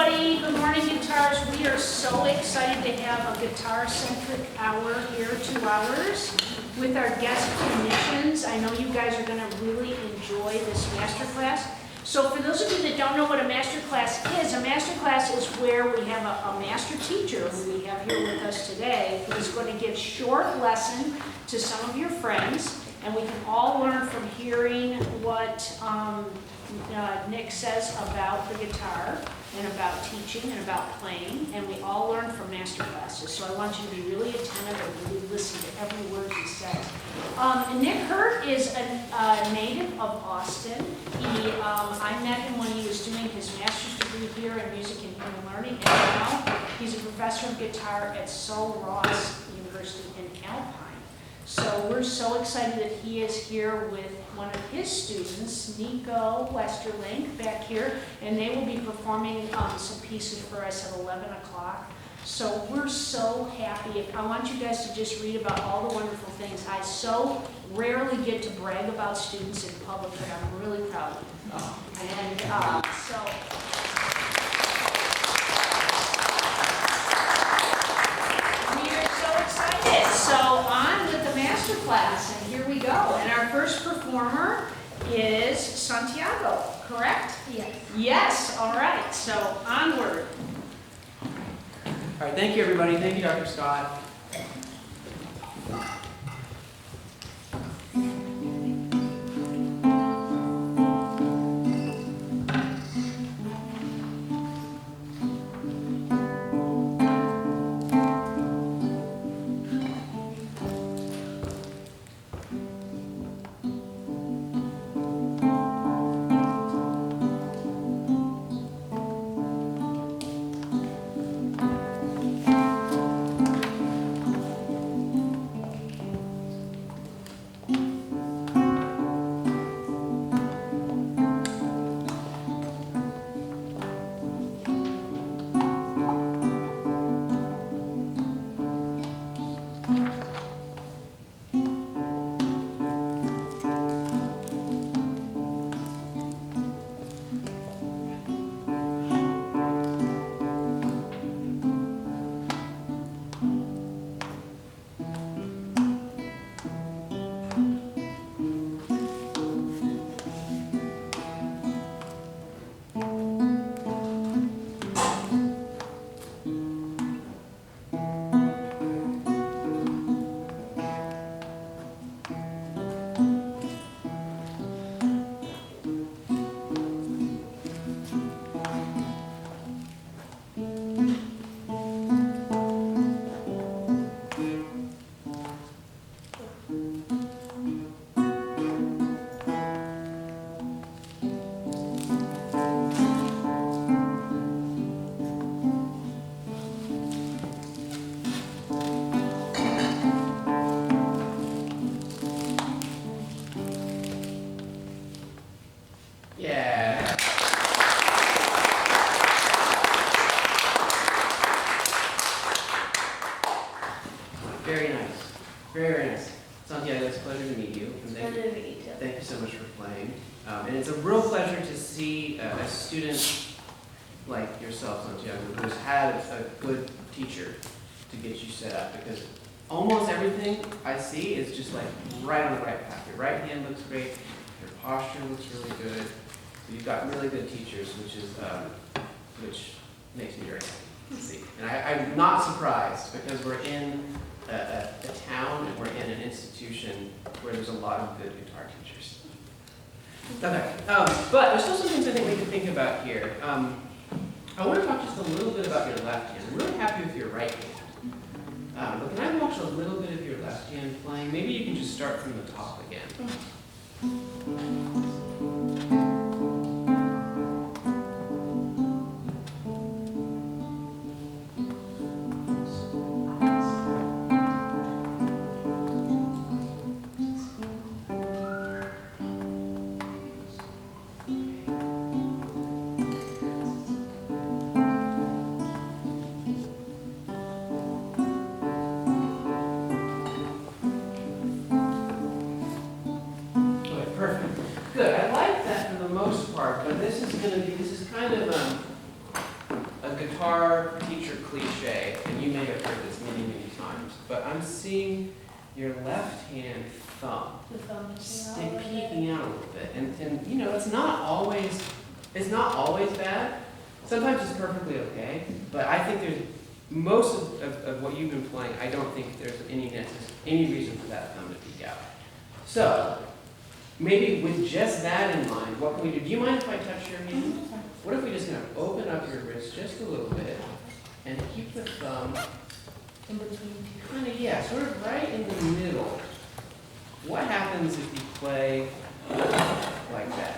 everybody. Good morning, guitars. We are so excited to have a guitar-centric hour here, 2 hours, with our guest clinicians. I know you guys are going to really enjoy this masterclass. So for those of you that don't know what a masterclass is where we have a master teacher who we have here with us today who is going to give short lesson to some of your friends, and we can all learn from hearing what Nick says about the guitar and about teaching and about playing, and we all learn from master classes. So I want you to be really attentive and really listen to every word he says. Nick Hurt is a native of Austin. I met him when he was doing his master's degree here in music and human learning, and now he's a professor of guitar at Sul Ross University in Alpine. So we're so excited that he is here with one of his students, Nico Westerlink, back here, and they will be performing some pieces for us at 11 o'clock. So we're so happy. I want you guys to just read about all the wonderful things. I so rarely get to brag about students in public, but I'm really proud of them. And so we are so excited. So on with the master class, and here we go. And our first performer is Santiago, correct? Yes. Yes, all right. So onward. All right, thank you, everybody. Thank you, Dr. Scott. Yeah. Very nice. Very, very nice. Santiago, it's a pleasure to meet you. And thank you so much for playing. And it's a real pleasure to see a student like yourself, Santiago, who's had a good teacher to get you set up, because almost everything I see is just like right on the right path. Your right hand looks great. Your posture looks really good. So you've got really good teachers, which makes me very happy to see. And I'm not surprised, because we're in a town and we're in an institution where there's a lot of good guitar teachers. Okay, but there's still some things I think we can think about here. I want to talk just a little bit about your left hand. I'm really happy with your right hand. But can I watch a little bit of your left hand playing? Maybe you can just start from the top again. Good. I like that for the most part, but this is kind of guitar teacher cliche, and you may have heard this many, many times, but I'm seeing your left hand thumb peeking out a little bit. And you know, it's not always bad. Sometimes it's perfectly okay, but I think there's most of what you've been playing, I don't think there's any reason for that thumb to peek out. So, maybe with just that in mind, what can we do? Do you mind if I touch your hand? What if we just kind of open up your wrist just a little bit and keep the thumb in between, kind of, yeah, sort of right in the middle. What happens if you play like that?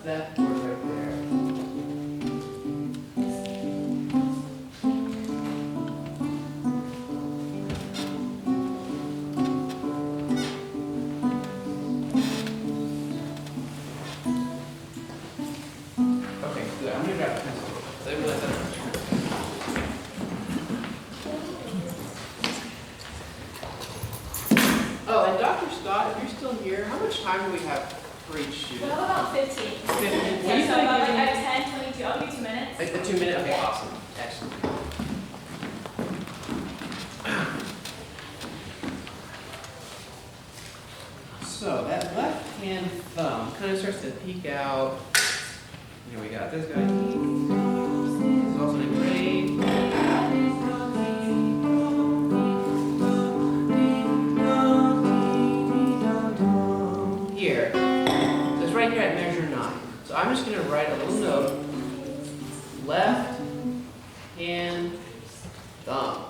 That word right there. Okay, good. I'm gonna grab a pencil. So I realize that. Oh, and Dr. Scott, if you're still here, how much time do we have for each student? Well, about 15. 15. Yeah, so about like 10, 22. I'll give you 2 minutes. Like the 2 minute? Okay, Yeah. awesome. Excellent. So that left hand thumb kind of starts to peek out. Here we got this guy. This is also named Ray. Here. So it's right here at measure 9. So I'm just going to write a little note. Left hand thumb.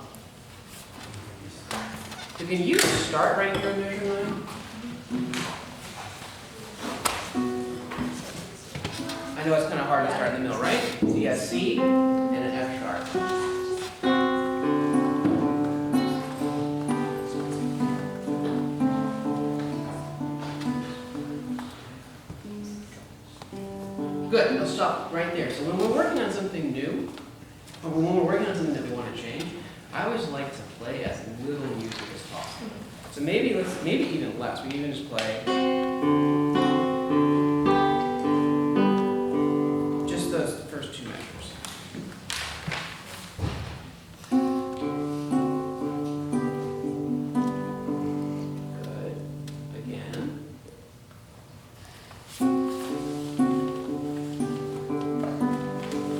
So can you start right here at measure 9? I know it's kind of hard to start in the middle, right? So you got C and an F sharp. Good, let's stop right there. So when we're working on something new, or when we're working on something that we want to change, I always like to play as little music as possible. So maybe even less. We can even just play just those first 2 measures. Good. Again.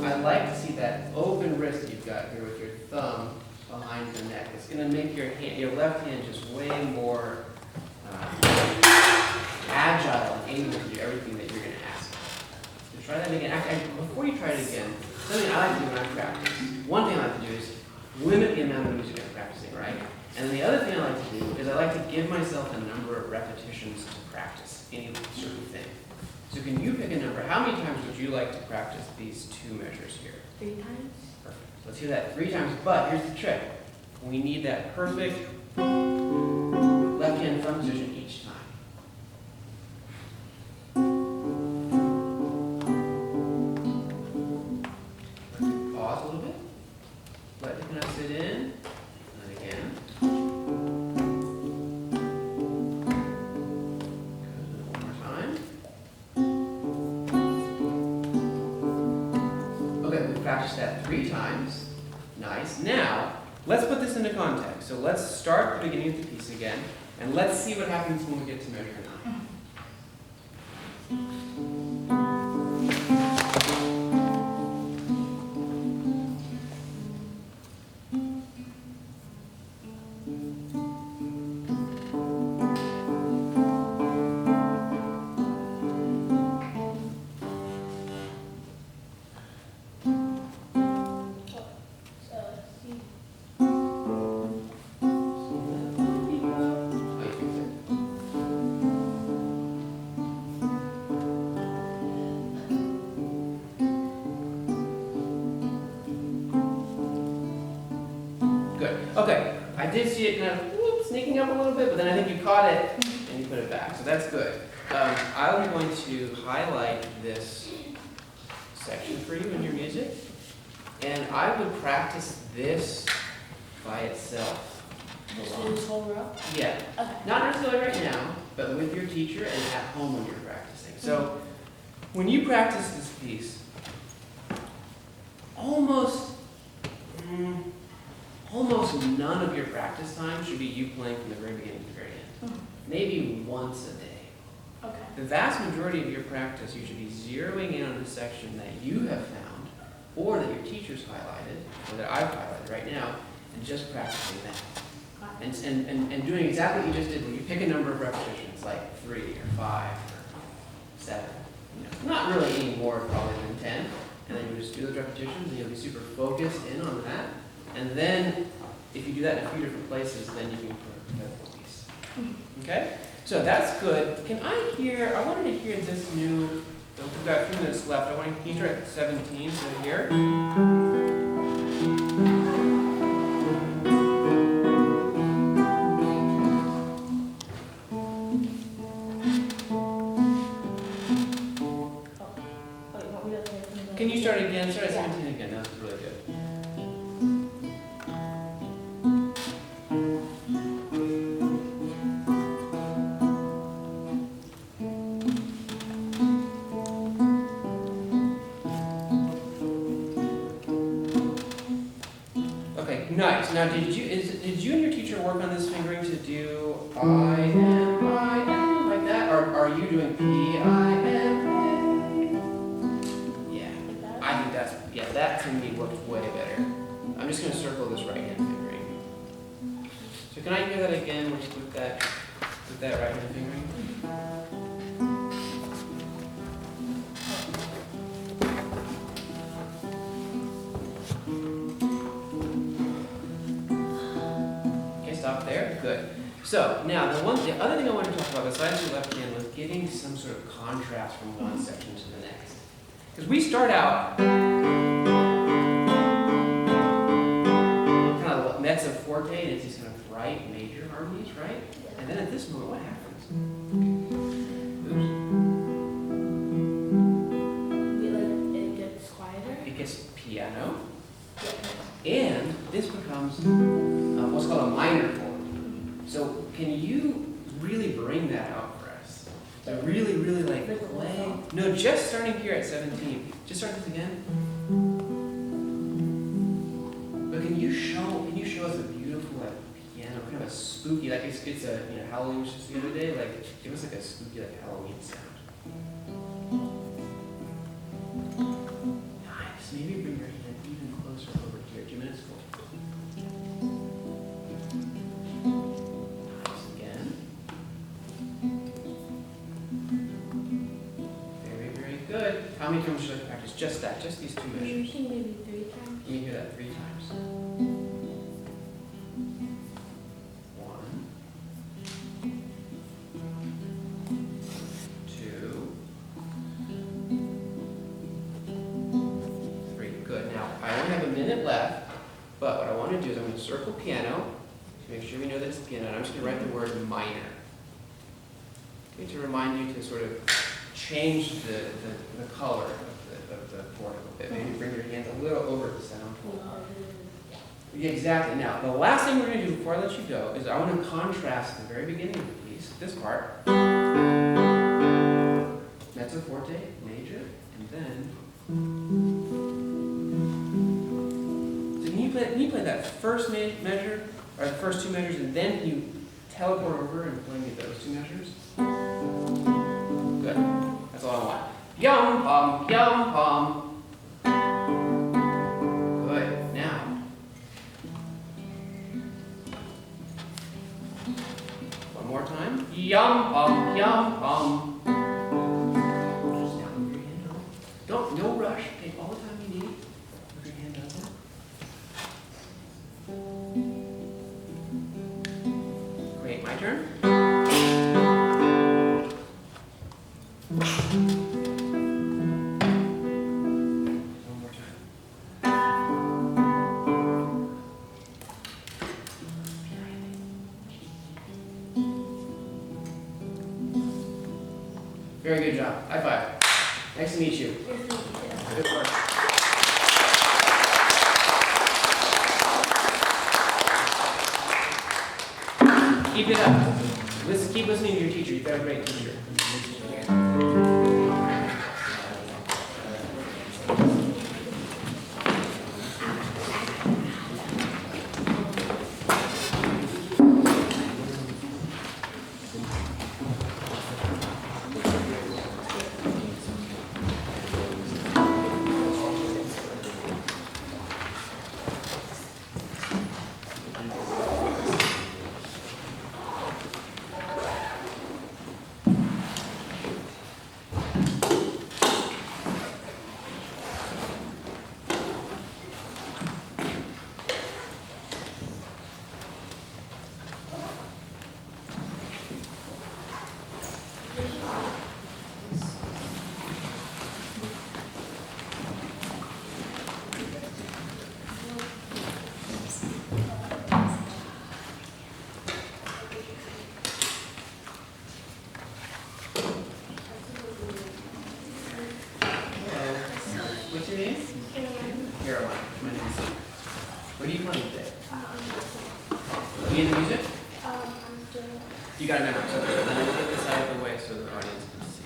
I like to see that open wrist you've got here with your thumb behind the neck. It's going to make your left hand just way more agile and able to do everything that you're going to ask. So try that again. Before you try it again, something I like to do when I practice, one thing I like to do is limit the amount of music I'm practicing, right? And then the other thing I like to do is I like to give myself a number of repetitions to practice any certain thing. So can you pick a number? How many times would you like to practice these 2 measures here? 3 times. Perfect. Let's do that 3 times, but here's the trick. We need that perfect left hand thumb position each time. Pause a little bit. Let it kind of sit in. And again. Good. One more time. Okay, we practiced that 3 times. Nice. Now, let's put this into context. So let's start at the beginning of the piece again, and let's see what happens when we get to measure 9. Okay, I did see it kind of sneaking up a little bit, but then I think you caught it and you put it back, so that's good. I'm going to highlight this section for you in your music, and I would practice this by itself. Just do this whole row? Yeah, Okay. not necessarily right now, but with your teacher and at home when you're practicing. So when you practice this piece, almost none of your practice time should be you playing from the very beginning to the very end. Maybe once a day. Okay. The vast majority of your practice, you should be zeroing in on a section that you have found, or that your teacher's highlighted, or that I've highlighted right now, and just practicing that. And doing exactly what you just did, where you pick a number of repetitions, like 3 or 5 or 7. Not really any more probably than 10. And then you just do those repetitions, and you'll be super focused in on that. And then, if you do that in a few different places, then you can put a full piece. Okay? So that's good. I wanted to hear this new, we've got a few minutes left. Can you try at 17, so here? Can you start again? Start at 17 again. That's really good. Okay, nice. Now, did you and your teacher work on this fingering to do I am like that, or are you doing P I M A? That to me works way better. I'm just going to circle this right hand fingering. So can I hear that again with that right hand fingering? Okay, stop there. Good. So now the other thing I wanted to talk about besides your left hand was getting some sort of contrast from one section to the next. Because we start out kind of mezzo forte, and it's these kind of bright major harmonies, right? And then at this moment, what happens? Oops. It gets quieter? It gets piano, Yeah. and this becomes what's called a minor chord. So can you really bring that out for us? So really, really like play. No, just starting here at 17. Just start this again. But can you show us a beautiful like piano, kind of a spooky, like it's a Halloween was just the other day, like give us like a spooky like Halloween sound. Nice. Maybe bring your hand even closer over here. 2 minutes full. Good. How many times should I practice? Just that, just these 2 measures. Usually maybe 3 times. Can you hear that 3 times? 1, 2, 3. Good. Now, I only have a minute left, but what I want to do is I'm going to circle piano to make sure we know that it's piano, and I'm just going to write the word minor. Okay, to remind you to sort of change the color of the chord a little bit. Maybe bring your hand a little over the sound hole. Yeah, exactly. Now, the last thing we're going to do before I let you go is I want to contrast the very beginning of the piece, this part, mezzo forte, major, and then. So can you play that first measure, or the first 2 measures, and then can you teleport over and play me those 2 measures? Good. That's all I want. Yum bum, yum bum. Good. Now. One more time. Yum bum, yum bum. Just down with your hand over. No rush. Take all the time you need. With your hand over. Great. My turn. Very good job. High five. Nice to meet you. Good work. Keep it up. Keep listening to your teacher. You've got a great teacher. What's your name? Caroline. My name is Steve. What are you playing today? You into music? You got it memorized. Okay, then I'm going to get this out of the way so the audience can see.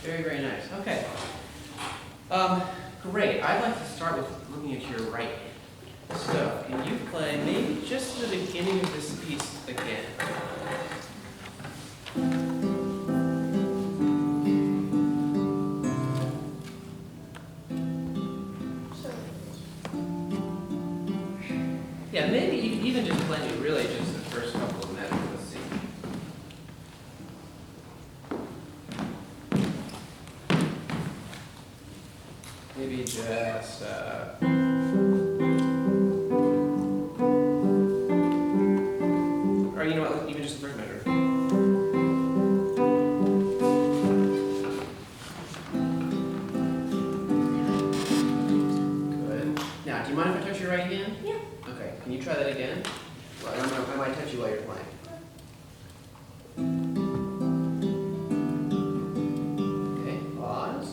Very, very nice. Okay. Great. I'd like to start with looking at your right hand. So, can you play maybe just the beginning of this piece again? Yeah, maybe even just playing it really just the first couple of minutes. Let's see. Maybe just, or you know what, even just the first measure. Good. Now, do you mind if I touch your right hand? Yeah. Okay, can you try that again? Well, I might touch you while you're playing. Okay, pause.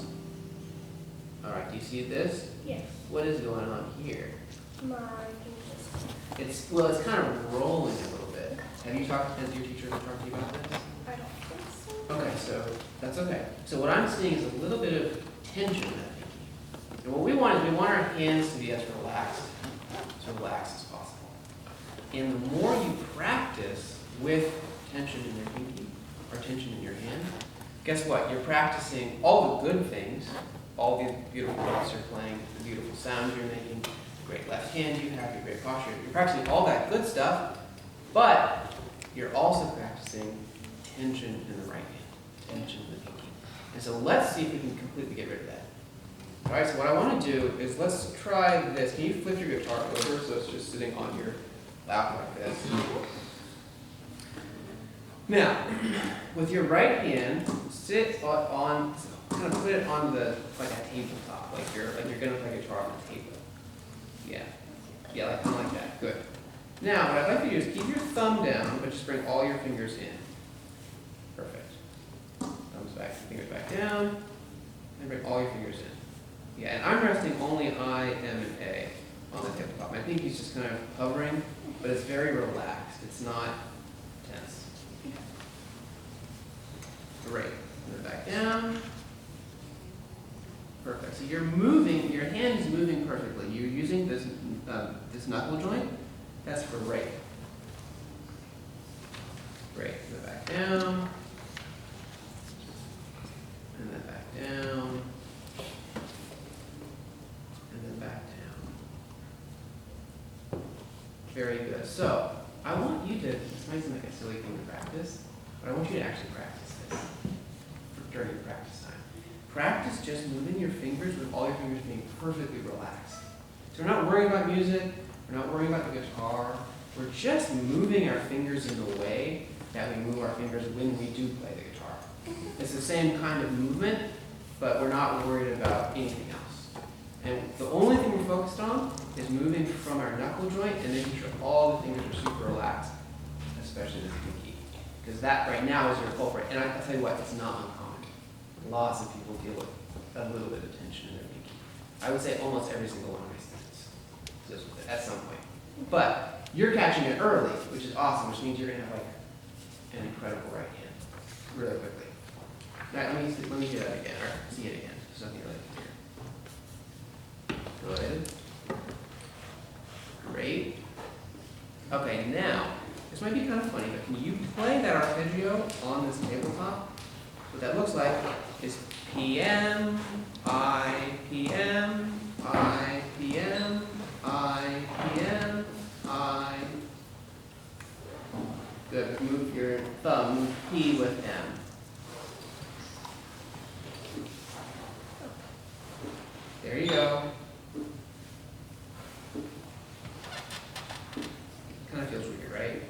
All right, do you see this? Yes. What is going on here? My It's kind of rolling a little bit. Has your teacher ever talked to you about this? I don't think so. Okay, so that's okay. So what I'm seeing is a little bit of tension in that pinky. And what we want is we want our hands to be as relaxed as possible. And the more you practice with tension in your pinky or tension in your hand, guess what? You're practicing all the good things, all the beautiful notes you're playing, the beautiful sounds you're making, the great left hand you have, your great posture. You're practicing all that good stuff, but you're also practicing tension in the right hand, tension in the pinky. And so let's see if we can completely get rid of that. All right, so what I want to do is let's try this. Can you flip your guitar over so it's just sitting on your lap like this? Now, with your right hand, sit on kind of put it on like a tabletop, like you're gonna play guitar on a table. Yeah. Yeah, like kind of like that. Good. Now, what I'd like you to do is keep your thumb down, but just bring all your fingers in. Perfect. Thumbs back, fingers back down, and bring all your fingers in. Yeah, and I'm resting only I, M, and A on the tabletop. My pinky's just kind of hovering, but it's very relaxed. It's not tense. Great. And then back down. Perfect. So you're moving, your hand is moving perfectly. You're using this knuckle joint. That's great. Great. And then back down. And then back down. And then back down. Very good. So I want you to, this might seem like a silly thing to practice, but I want you to actually practice this during your practice time. Practice just moving your fingers with all your fingers being perfectly relaxed. So we're not worrying about music, we're not worrying about the guitar, we're just moving our fingers in the way that we move our fingers when we do play the guitar. It's the same kind of movement, but we're not worried about anything else. And the only thing we're focused on is moving from our knuckle joint and making sure all the fingers are super relaxed, especially the pinky. Because that right now is your culprit. And I'll tell you what, it's not uncommon. Lots of people deal with a little bit of tension in their pinky. I would say almost every single one of my students deals with it at some point. But you're catching it early, which is awesome, which means you're going to have like an incredible right hand really quickly. Now, let me hear that again, or see it again. There's nothing really to hear. Good. Great. Okay, now, this might be kind of funny, but can you play that arpeggio on this tabletop? What that looks like is PM, I, PM, I, PM, I, PM, I. Good. Move your thumb, move P with M. There you go. Kind of feels weird, right?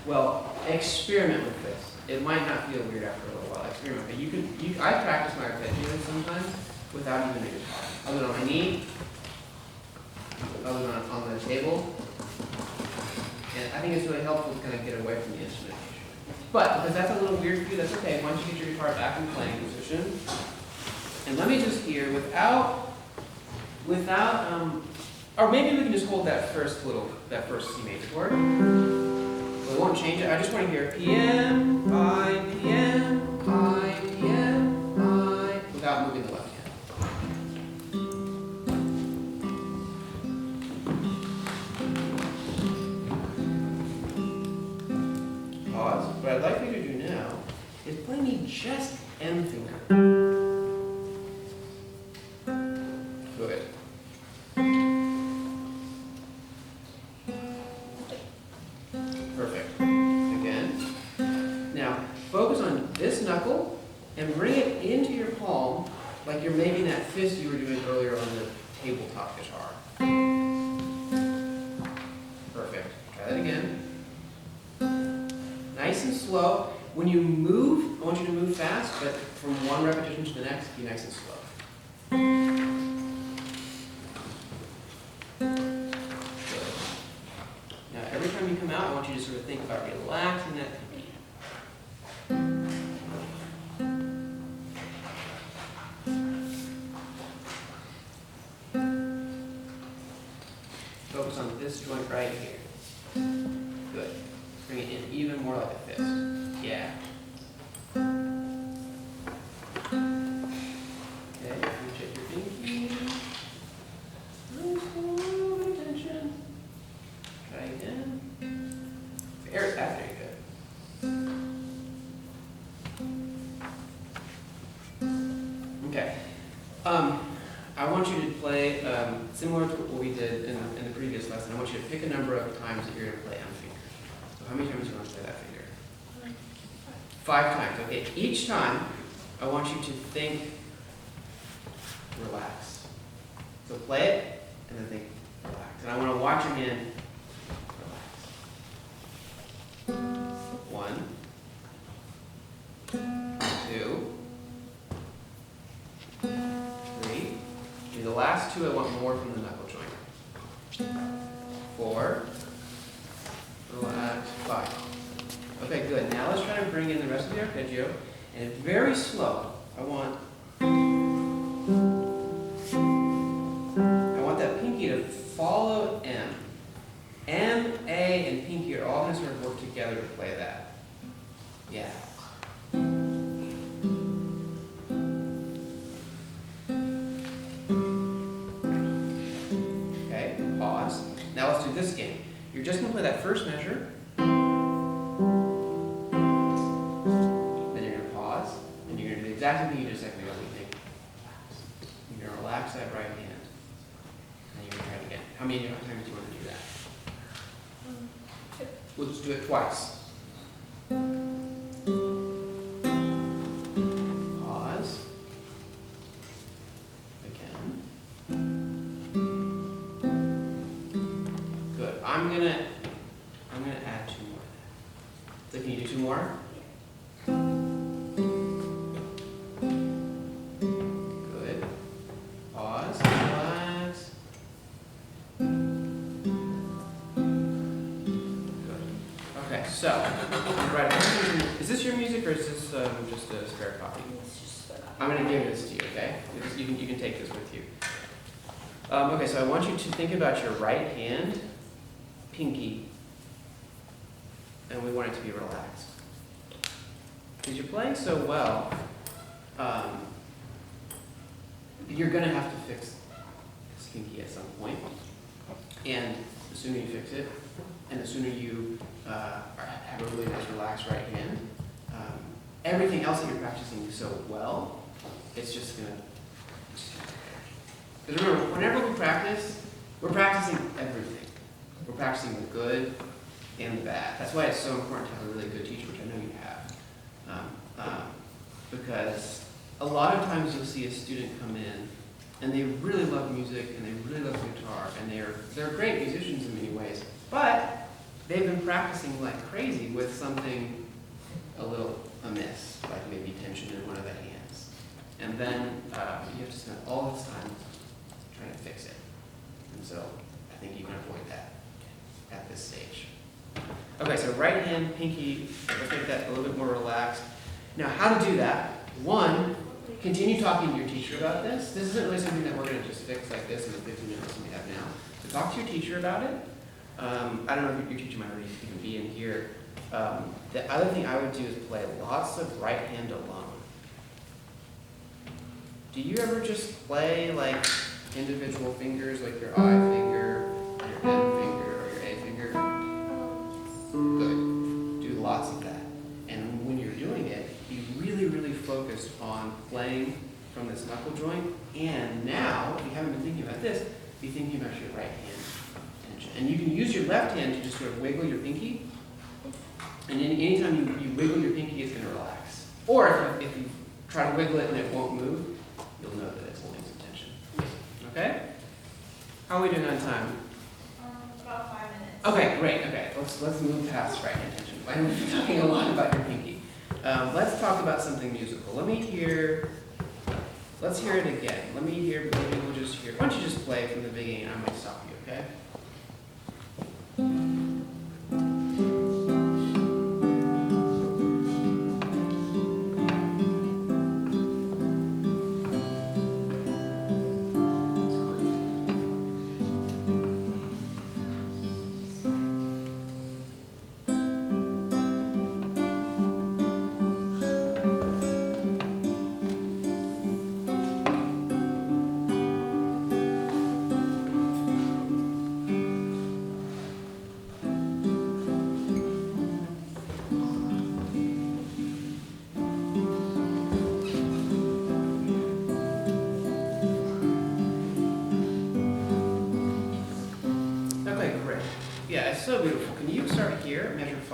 Well, experiment with this. It might not feel weird after a little while. Experiment, but I practice my arpeggio sometimes without even a guitar. I'll do it on my knee. I'll do it on the table. And I think it's really helpful to kind of get away from the instrumentation. But because that's a little weird for you, that's okay. Once you get your guitar back in playing position, and let me just hear without, or maybe we can just hold that first C major chord. We won't change it. I just want to hear PM, I, PM, I, PM, I, without moving the left hand. Pause. What I'd like you to do now is play me just M finger. Good. Perfect. Again. Now, focus on this knuckle and bring it into your palm like you're making that fist you were doing earlier on the tabletop guitar. Perfect. Try that again. Nice and slow. When you move, I want you to move fast, but from one repetition to the next, be nice and slow. Now, every time you come out, I want you to sort of think about relaxing that pinky. Focus on this joint right here. Good. Bring it in even more like a fist. Yeah. Okay, you check your pinky. Nice, a little bit of tension. Try again. That's very good. Okay. I want you to play similar to what we did in the previous lesson. I want you to pick a number of times that you're going to play on the finger. So how many times do you want to play that finger? 5 times. Okay. Each time, I want you to think, relax. So play it, and then think, relax. And I want to watch your hand relax. 1, 2, relax, 5. Okay, good. Now let's try to bring in the rest of the arpeggio, and it's very slow. I want that pinky to follow M. M, A, and pinky are all going to sort of work together to play that. Yeah. Okay, pause. Now let's do this game. You're just going to play that first measure. Then you're going to pause, and you're going to do the exact thing you just said. You're going to relax that right hand. And you're going to try it again. How many times do you want to do that? We'll just do it twice. Pause. Again. Good. I'm gonna add 2 more. So can you do 2 more? Good. Pause. Relax. Okay, so, right, is this your music or is this just a spare copy? I'm going to give this to you, okay? You can take this with you. Okay, so I want you to think about your right hand, pinky, and we want it to be relaxed. Because you're playing so well, you're going to have to fix this pinky at some point. And the sooner you fix it, and the sooner you have a really nice relaxed right hand, everything else that you're practicing so well, it's just gonna. Because remember, whenever we practice, we're practicing everything. We're practicing the good and the bad. That's why it's so important to have a really good teacher, which I know you have. Because a lot of times you'll see a student come in and they really love music and they really love guitar and they're great musicians in many ways, but they've been practicing like crazy with something a little amiss, like maybe tension in one of the hands. And then you have to spend all this time trying to fix it. And so I think you can avoid that at this stage. Okay, so right hand, pinky, let's make that a little bit more relaxed. Now, how to do that? 1, continue talking to your teacher about this. This isn't really something that we're going to just fix like this in the 15 minutes we have now. So talk to your teacher about it. I don't know if your teacher might already even be in here. The other thing I would do is play lots of right hand alone. Do you ever just play like individual fingers, like your I finger, your N finger, or your A finger? Good. Do lots of that. And when you're doing it, be really, really focused on playing from this knuckle joint. And now, if you haven't been thinking about this, be thinking about your right hand tension. And you can use your left hand to just sort of wiggle your pinky. And then anytime you wiggle your pinky, it's going to relax. Or if you try to wiggle it and it won't move, you'll know that it's holding some tension. Okay? How are we doing on time? About 5 minutes. Okay, great. Okay, let's move past right hand tension. I know we're talking a lot about your pinky. Let's talk about something musical. Let's hear it again. Let me hear, maybe we'll just hear. Why don't you just play from the beginning? I might stop you, okay? Yeah, it's so beautiful. Can you start here, measure 5?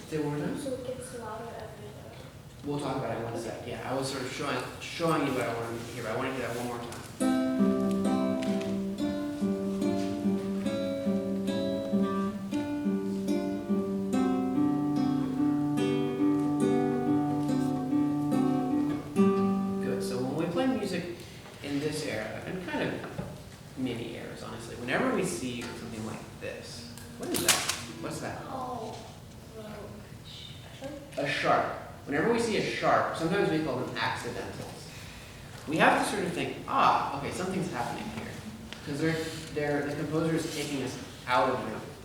Say it one more time. So it gets louder everywhere. We'll talk about it in 1 sec. Yeah, I was sort of showing you what I wanted to hear, but I want to hear that one more time. What's that? Oh. A sharp. Whenever we see a sharp, sometimes we call them accidentals. We have to sort of think, okay, something's happening here. Because the composer is taking us out of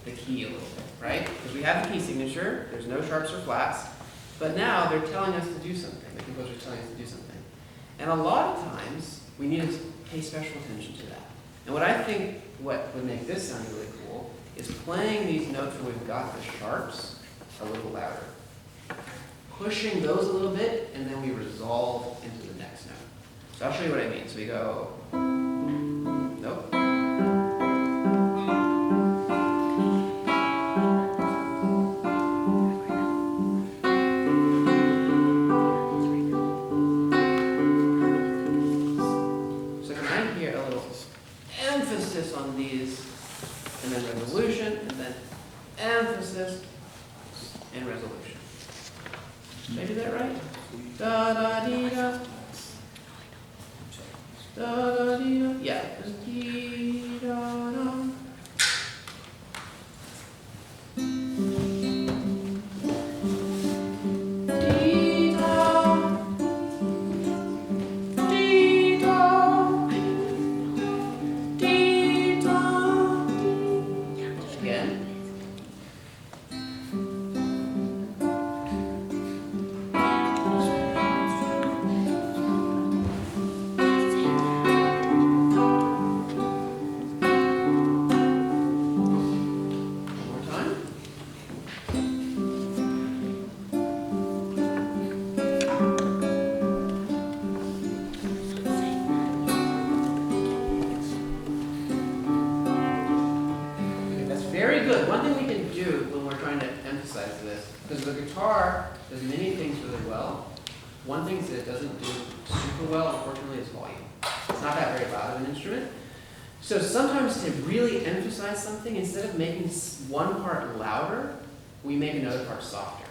the key a little bit, right? Because we have the key signature, there's no sharps or flats, but now they're telling us to do something. The composer is telling us to do something. And a lot of times, we need to pay special attention to that. And what I think what would make this sound really cool is playing these notes where we've got the sharps a little louder. Pushing those a little bit, and then we resolve into the next note. So I'll show you what I mean. So we go, nope. So can I hear a little emphasis on these, and then resolution, and then emphasis and resolution. Did I do that right? Da da dee da. Da da dee da. Yeah. Dee da da. Dee da. Dee da. Dee da. Again. Very good. One thing we can do when we're trying to emphasize this, because the guitar does many things really well. One thing that it doesn't do super well, unfortunately, is volume. It's not that very loud of an instrument. So sometimes to really emphasize something, instead of making one part louder, we make another part softer.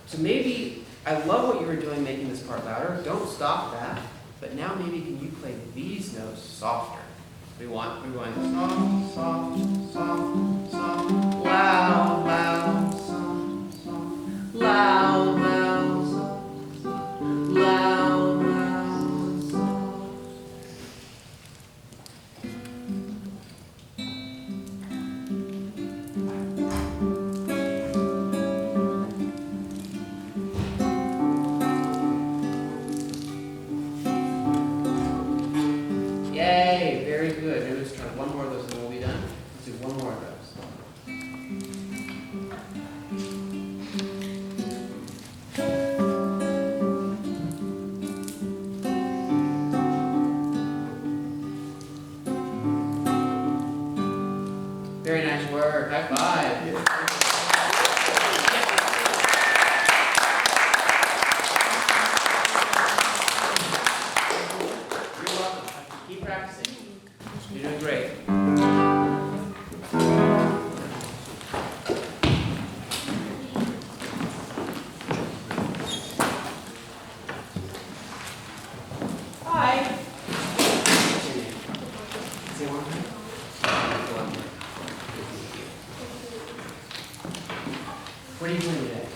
So maybe, I love what you were doing making this part louder. Don't stop that. But now maybe can you play these notes softer? We want soft, soft, soft, soft, loud, loud, soft, soft, loud, loud, soft, soft, loud, loud, soft. Yay, very good. Maybe let's try one more of those and then we'll be done. Let's do one more of those. Very nice work. High five. You're welcome. Keep practicing. You're doing great. Hi. What's your name? Say one more time. What are you doing today?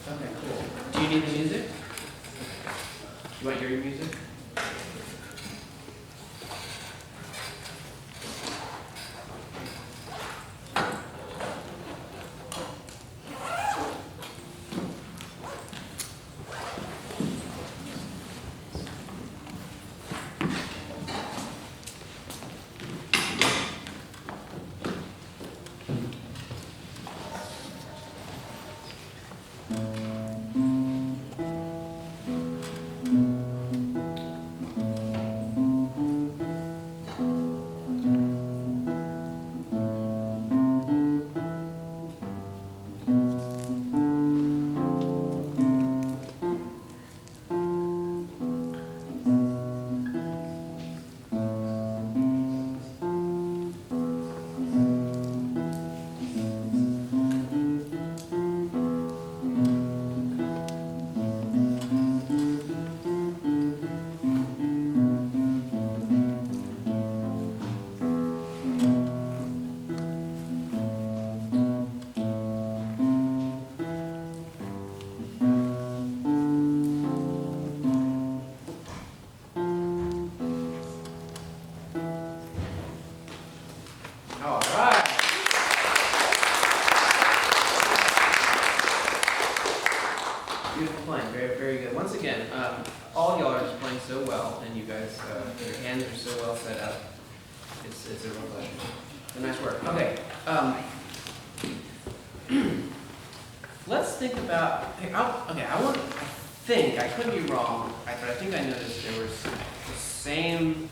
Okay, cool. Do you need the music? You want your music? Very, very good. Once again, all y'all are just playing so well, and you guys, your hands are so well set up. It's a real pleasure. So nice work. Okay. Let's think about. I could be wrong, but I think I noticed there was the same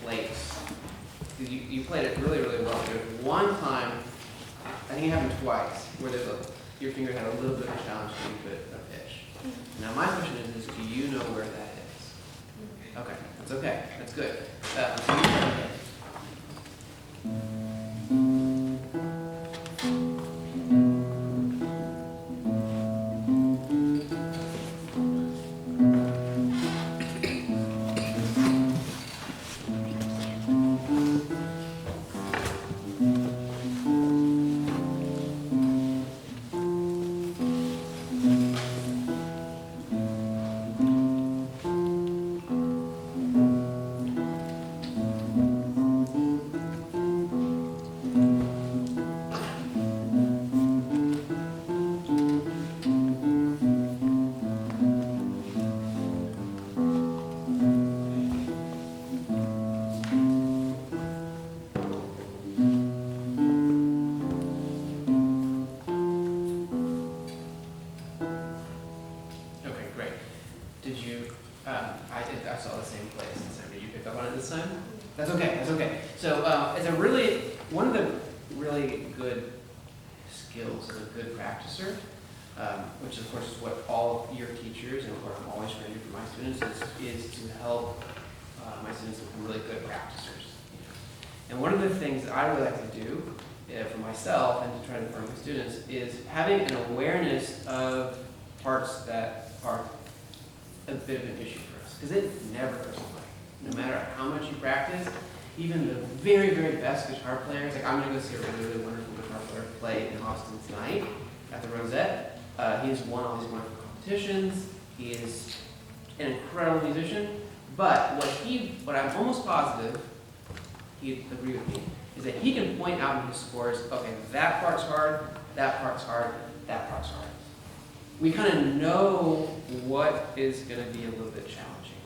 place. You played it really, really well. There was one time, I think it happened twice, where your finger had a little bit of a challenge to put a pitch. Now my question is do you know where that is? Okay, that's okay. That's good. So you can hit. I saw the same place this time. Did you pick up on it this time? That's okay, that's okay. So one of the really good skills of a good practicer, which of course is what all your teachers and what I'm always trying to do for my students is to help my students become really good practicers. And one of the things that I really like to do for myself and to try to learn with students is having an awareness of parts that are a bit of an issue for us, because it never goes away. No matter how much you practice, even the very, very best guitar players, like I'm going to go see a really, really wonderful guitar player play in Austin tonight at the Rosette. He's won all these wonderful competitions. He is an incredible musician, but what I'm almost positive he'd agree with me, is that he can point out in his scores, okay, that part's hard, that part's hard, that part's hard. We kind of know what is going to be a little bit challenging.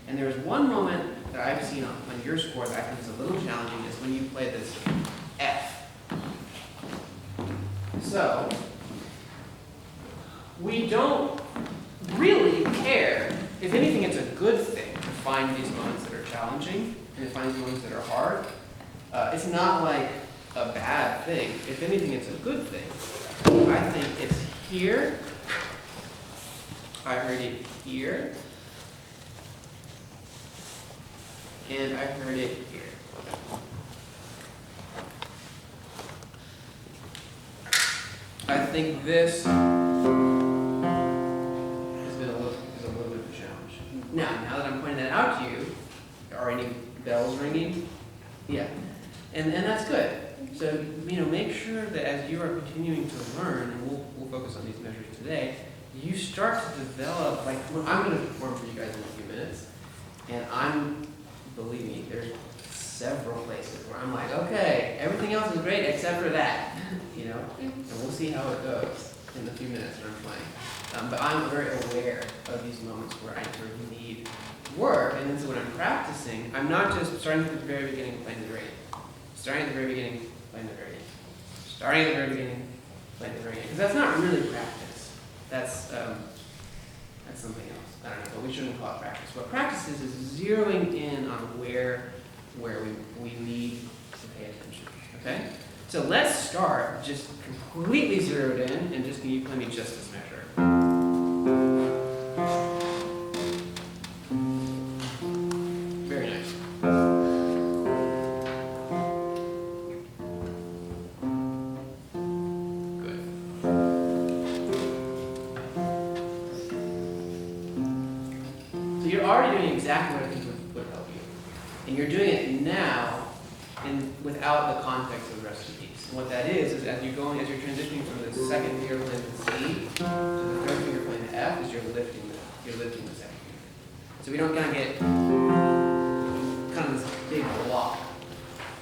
And there was one moment that I've seen on your score that I think is a little challenging, is when you play this F. So, we don't really care. If anything, it's a good thing to find these moments that are challenging and to find these moments that are hard. It's not like a bad thing. If anything, it's a good thing. I think it's here. I heard it here. And I heard it here. I think this is a little bit of a challenge. Now that I'm pointing that out to you, are any bells ringing? Yeah. And that's good. So, make sure that as you are continuing to learn, and we'll focus on these measures today, you start to develop, like, I'm going to perform for you guys in a few minutes, and believe me, there's several places where I'm like, okay, everything else is great except for that, and we'll see how it goes in the few minutes that I'm playing. But I'm very aware of these moments where I need work, and then so when I'm practicing, I'm not just starting at the very beginning playing the gradient. Starting at the very beginning, playing the gradient. Starting at the very beginning, playing the gradient. Because that's not really practice. That's something else. I don't know, but we shouldn't call it practice. What practice is zeroing in on where we need to pay attention. Okay? So let's start just completely zeroed in, and just can you play me just this measure? Very nice. You're already doing exactly what I think would help you. And you're doing it now without the context of the rest of the piece. And what that is as you're transitioning from the second finger playing the C to the third finger playing the F, is you're lifting the second finger. So we don't kind of get kind of this big block,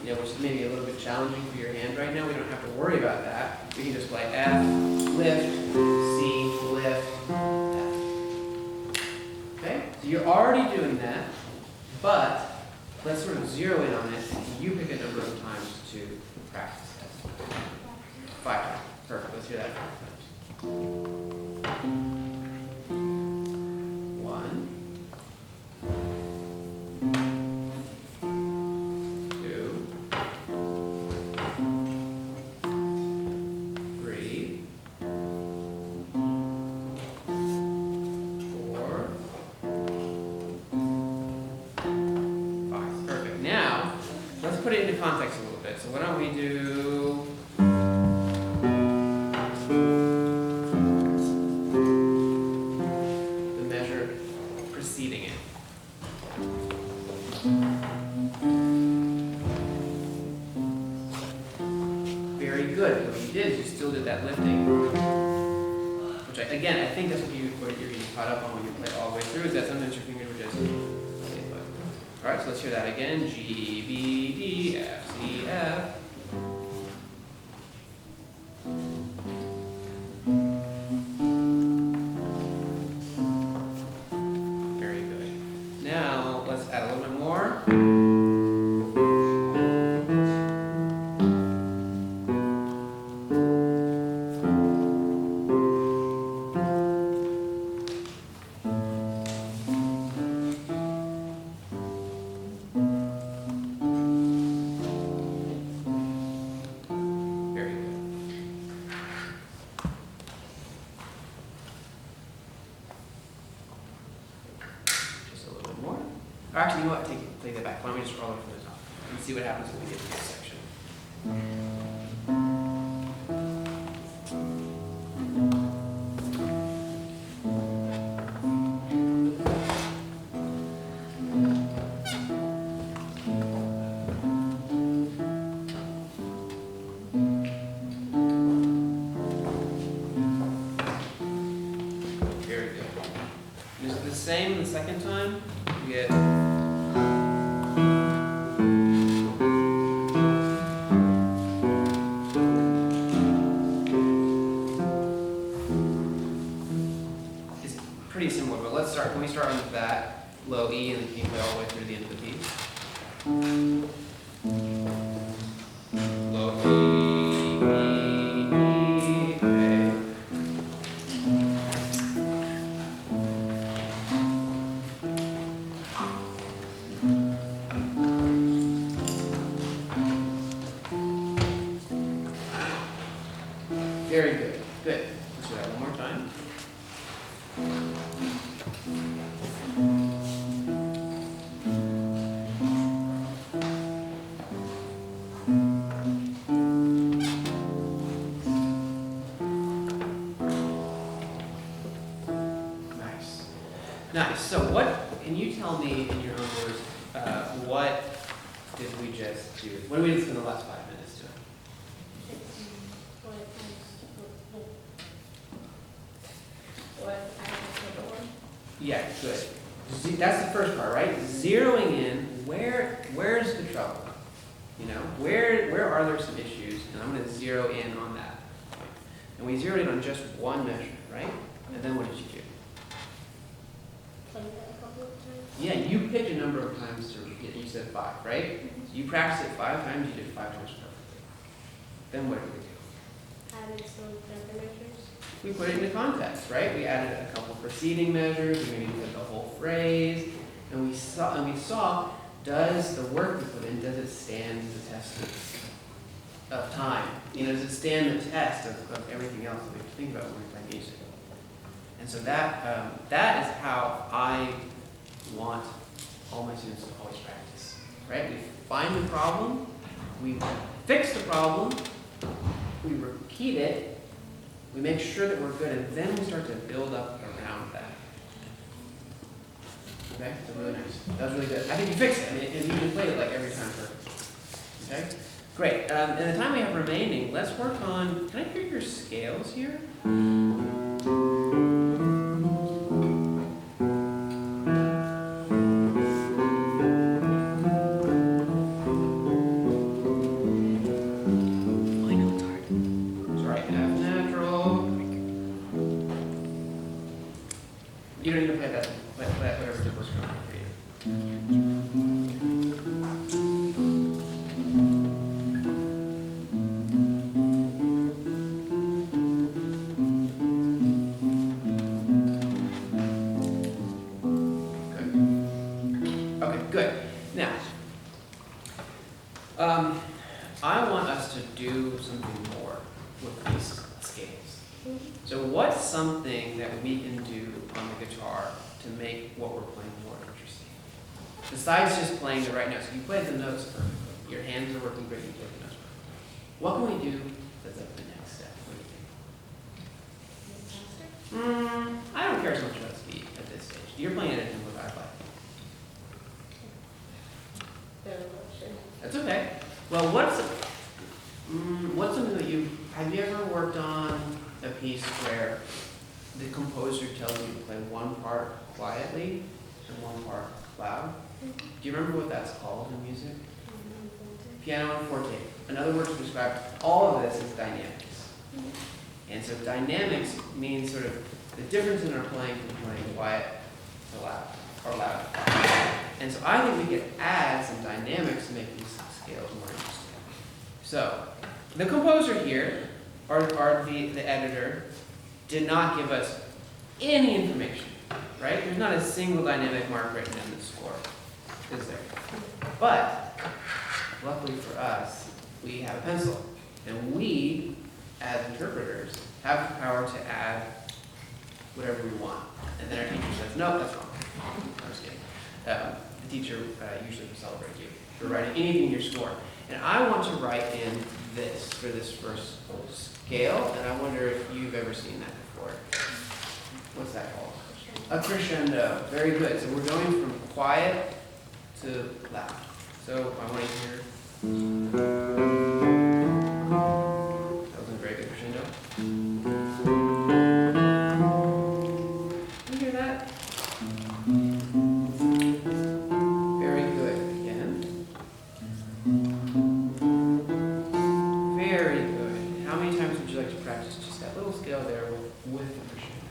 which is maybe a little bit challenging for your hand right now. We don't have to worry about that. We can just play F, lift, C, lift, F. you're already doing that, but let's sort of zero in on it. You pick a number of times to practice it. 5 times. Perfect. Let's hear that 5 times. 1, 2, 3, 4, 5. Perfect. Now, let's put it into context a little bit. So why don't we do the measure preceding it. Very good. What you did is you still did that lifting. Which, again, I think that's what you're getting caught up on when you play all the way through, is that sometimes your fingers were just input. All right, so let's hear that again. G, B, D, F, C, F. Very good. Now, let's add a little bit more. Very good. Just a little bit more. Or actually, you know what? Take that back. Why don't we just roll it from the top and see what happens when we get to this section. Very good. Is it the same the second time? You get it's pretty similar, but let's start. Can we start with that low E and then you can play all the way through the end of the piece? Low E, okay. Very good. Good. Let's do that one more time. Nice. Nice. So what, can you tell me in your own words, what did we just do? What did we just spend the last 5 minutes doing? Yeah, good. That's the first part, right? Zeroing in, where's the trouble? You know, where are there some issues? And I'm going to zero in on that point. And we zeroed in on just one measure, right? And then what did you do? Yeah, you picked a number of times to repeat it. You said 5, right? So you practiced it 5 times, you did 5 times perfectly. Then what did we do? Added some other measures. We put it into context, right? We added a couple preceding measures, we maybe put the whole phrase, and we saw, does the work we put in, does it stand the test of time? You know, does it stand the test of everything else that we have to think about when we play music? And so that is how I want all my students to always practice, right? We find the problem, we fix the problem, we repeat it, we make sure that we're good, and then we start to build up around that. Okay, so really nice. That was really good. I think you fixed it, and you can play it like every time perfectly. Okay, great. In the time we have remaining, let's work on, can I hear your scales here? You don't need to play that, whatever tempo with these scales. So what's something that we can do on the guitar to make what we're playing more interesting? Besides just playing the right notes. You played the notes perfectly. Your hands are working great, you played the notes perfectly. What can we do that's like the next step? What do you think? I don't care so much about speed at this stage. You're playing at a tempo that I play. That's okay. Well, what's something that have you ever worked on a piece where the composer tells you to play one part quietly and one part loud? Do you remember what that's called in music? Piano and forte. Another word to describe all of this is dynamics. And so dynamics means sort of the difference in our playing from playing quiet to loud, or loud. And so I think we could add some dynamics to make these scales more interesting. So the composer here, or the editor, did not give us any information, right? There's not a single dynamic mark written in the score, is there? But luckily for us, we have a pencil, and we, as interpreters, have the power to add whatever we want. And then our teacher says, no, that's wrong. I'm just kidding. The teacher usually will celebrate you for writing anything in your score. And I want to write in this for this first scale, and I wonder if you've ever seen that before. What's that called? A crescendo. Very good. So we're going from quiet to loud. So I want to hear. That wasn't a very good crescendo. You hear that? Very good. Again. Very good. How many times would you like to practice just that little scale there with the crescendo?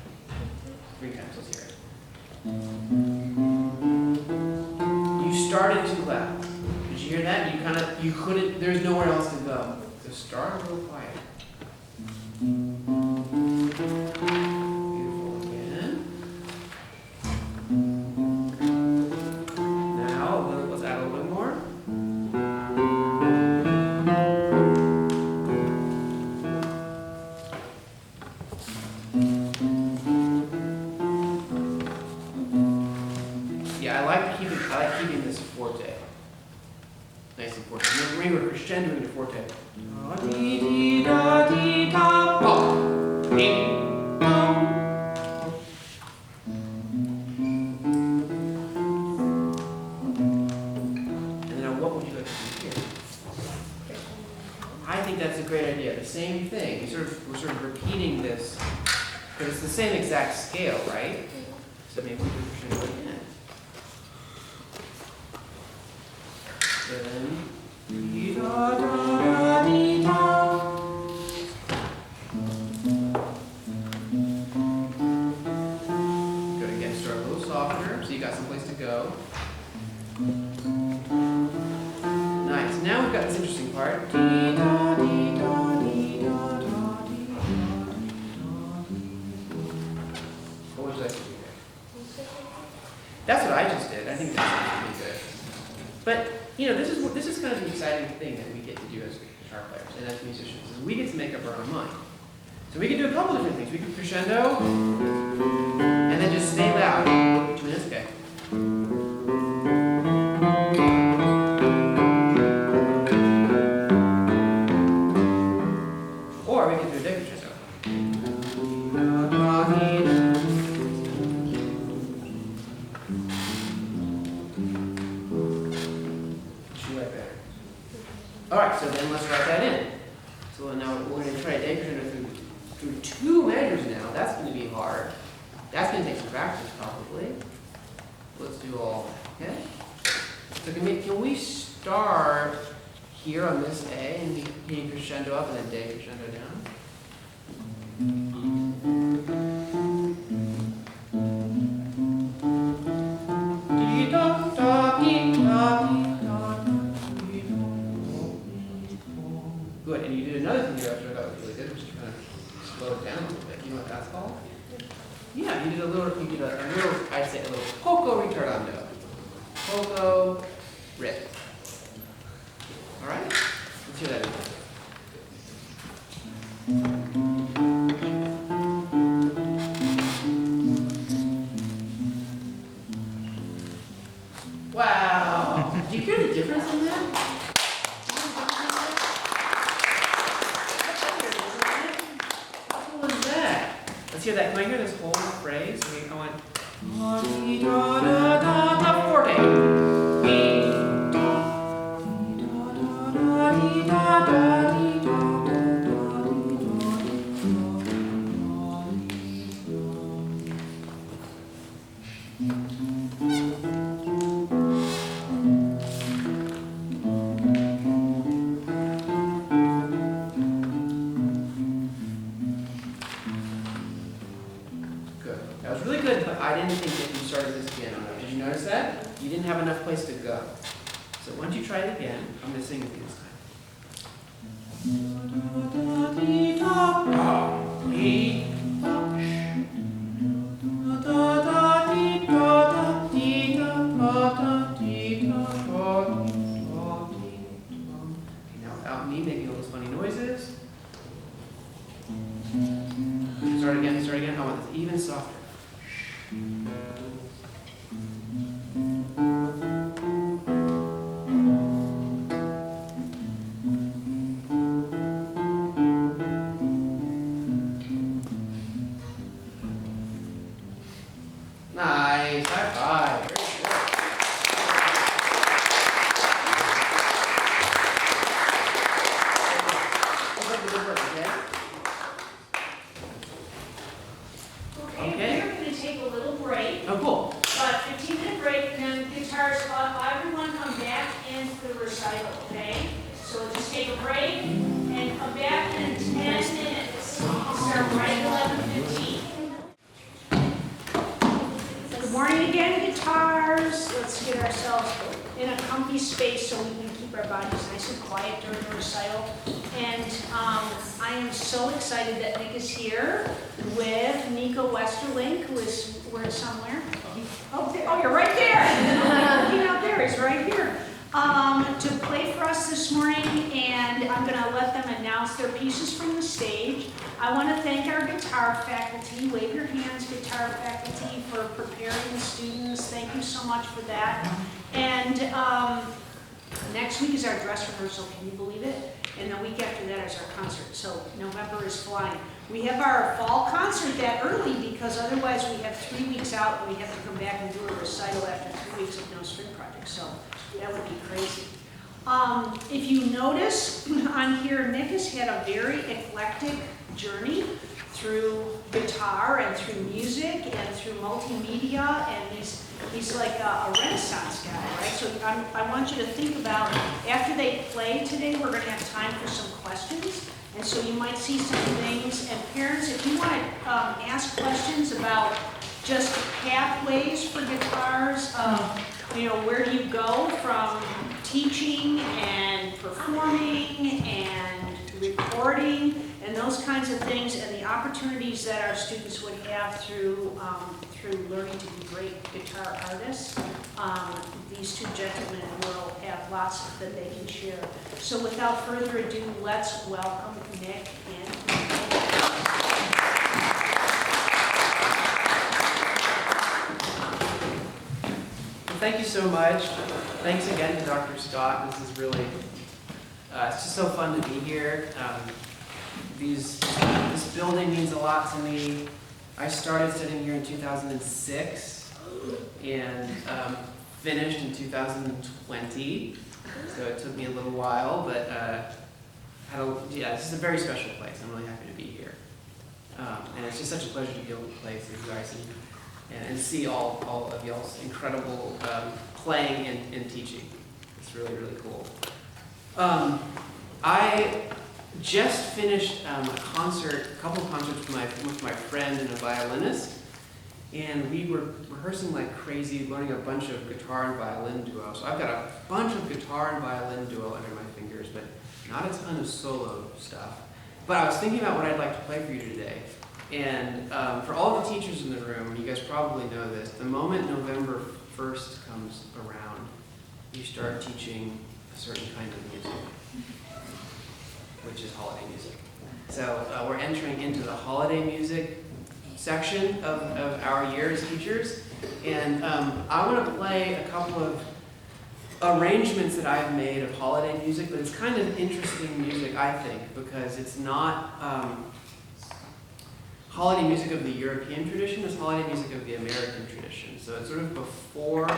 3 times. Let's hear it. You started too loud. Did you hear that? You couldn't, there's nowhere else to go. So start a little quiet. Beautiful again. Now, let's add a little bit more. Yeah, I like keeping this forte. Nice and forte. When we're crescendoing to forte. And now what would you like to do here? I think that's a great idea. The same thing. We're sort of repeating this, but it's the same exact scale, right? So maybe we do crescendo again. Then, good again, start a little softer, so you got some place to go. Nice. Now we've got this interesting part. What would you like to do here? That's what I just did. I think that's pretty good. But this is kind of the exciting thing that we get to do as guitar players and as musicians, is we get to make up our own mind. So we can do a couple different things. We can crescendo, and then just stay loud. 2 minutes, okay. Or we can do a decrescendo. All right, so then let's write that in. So now we're going to try a decrescendo through 2 measures now. That's going to be hard. That's going to take some practice, probably. Let's do all that, okay? So can we start here on this A and be crescendo up and then decrescendo down? Good, and you did another thing here after that was really good, which is kind of slow it down a little bit. You know what that's called? Yeah, you did a little, I'd say a little poco ritornando. Poco rip. All right? Let's hear that again. Wow. Do you hear the difference in that? How cool is that? Let's hear that. Can I hear this whole phrase? I went da dee da da da da forte. Dee da dee da da dee da Good. That was really good, but I didn't think that you started this again. Did you notice that? You didn't have enough place to go. So why don't you try it again? I'm going to sing with you this time. Okay, now without me making all those funny noises. Start again, start again. I want this even softer. Nice, high five. Very good. Okay, we're going to take a little break, Oh, cool. about 15-minute break, and then guitars, everyone come back in for the recital, okay? So we'll just take a break and come back in 10 minutes. We'll start right at 11:15. Good morning again, guitars. Let's get ourselves in a comfy space so we can keep our bodies nice and quiet during the recital. And I am so excited that Nick is here with Nico Westerlink, who is, where somewhere? Oh, you're right there. Looking out there, he's right here. To play for us this morning, and I'm going to let them announce their pieces from the stage. I want to thank our guitar faculty. Wave your hands, guitar faculty, for preparing the students. Thank you so much for that. And next week is our dress rehearsal, can you believe it? And the week after that is our concert, so November is flying. We have our fall concert that early because otherwise we have 3 weeks out and we have to come back and do a recital after 3 weeks of no string project, so that would be crazy. If you notice on here, Nick has had a very eclectic journey through guitar and through music and through multimedia, and he's like a Renaissance guy, right? So I want you to think about, after they play today, we're going to have time for some questions, and so you might see some things. And parents, if you want to ask questions about just pathways for guitars, where do you go from teaching and performing and recording and those kinds of things, and the opportunities that our students would have through learning to be great guitar artists. These two gentlemen will have lots that they can share. So without further ado, let's welcome Nick in. Thank you so much. Thanks again to Dr. Scott. This is really, it's just so fun to be here. This building means a lot to me. I started studying here in 2006 and finished in 2020. So it took me a little while, but this is a very special place. I'm really happy to be here. And it's just such a pleasure to be able to play for you guys and see all of y'all's incredible playing and teaching. It's really, really cool. I just finished a couple of concerts with my friend and a violinist, and we were rehearsing like crazy, learning a bunch of guitar and violin duo. So I've got a bunch of guitar and violin duo under my fingers, but not a ton of solo stuff. But I was thinking about what I'd like to play for you today. And for all the teachers in the room, you guys probably know this, the moment November 1st comes around, you start teaching a certain kind of music, which is holiday music. So we're entering into the holiday music section of our year as teachers. And I want to play a couple of arrangements that I've made of holiday music, but it's kind of interesting music, I think, because it's not holiday music of the European tradition, it's holiday music of the American tradition. So it's sort of before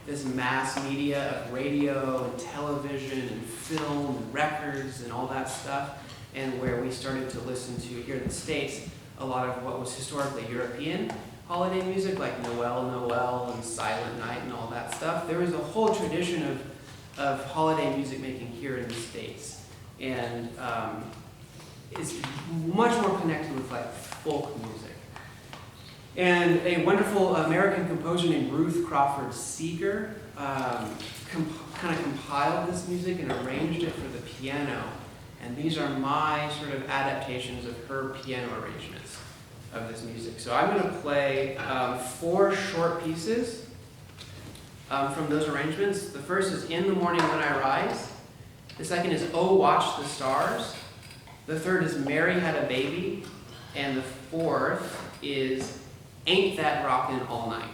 this mass media of radio and television and film and records and all that stuff, and where we started to listen to, here in the States, a lot of what was historically European holiday music, like Noel and Silent Night and all that stuff. There was a whole tradition of holiday music making here in the States. And it's much more connected with like folk music. And a wonderful American composer named Ruth Crawford Seeger kind of compiled this music and arranged it for the piano. And these are my sort of adaptations of her piano arrangements of this music. So I'm going to play 4 short pieces from those arrangements. The first is In the Morning When I Rise. The second is Oh Watch the Stars. The third is Mary Had a Baby. And the fourth is Ain't That Rockin' All Night.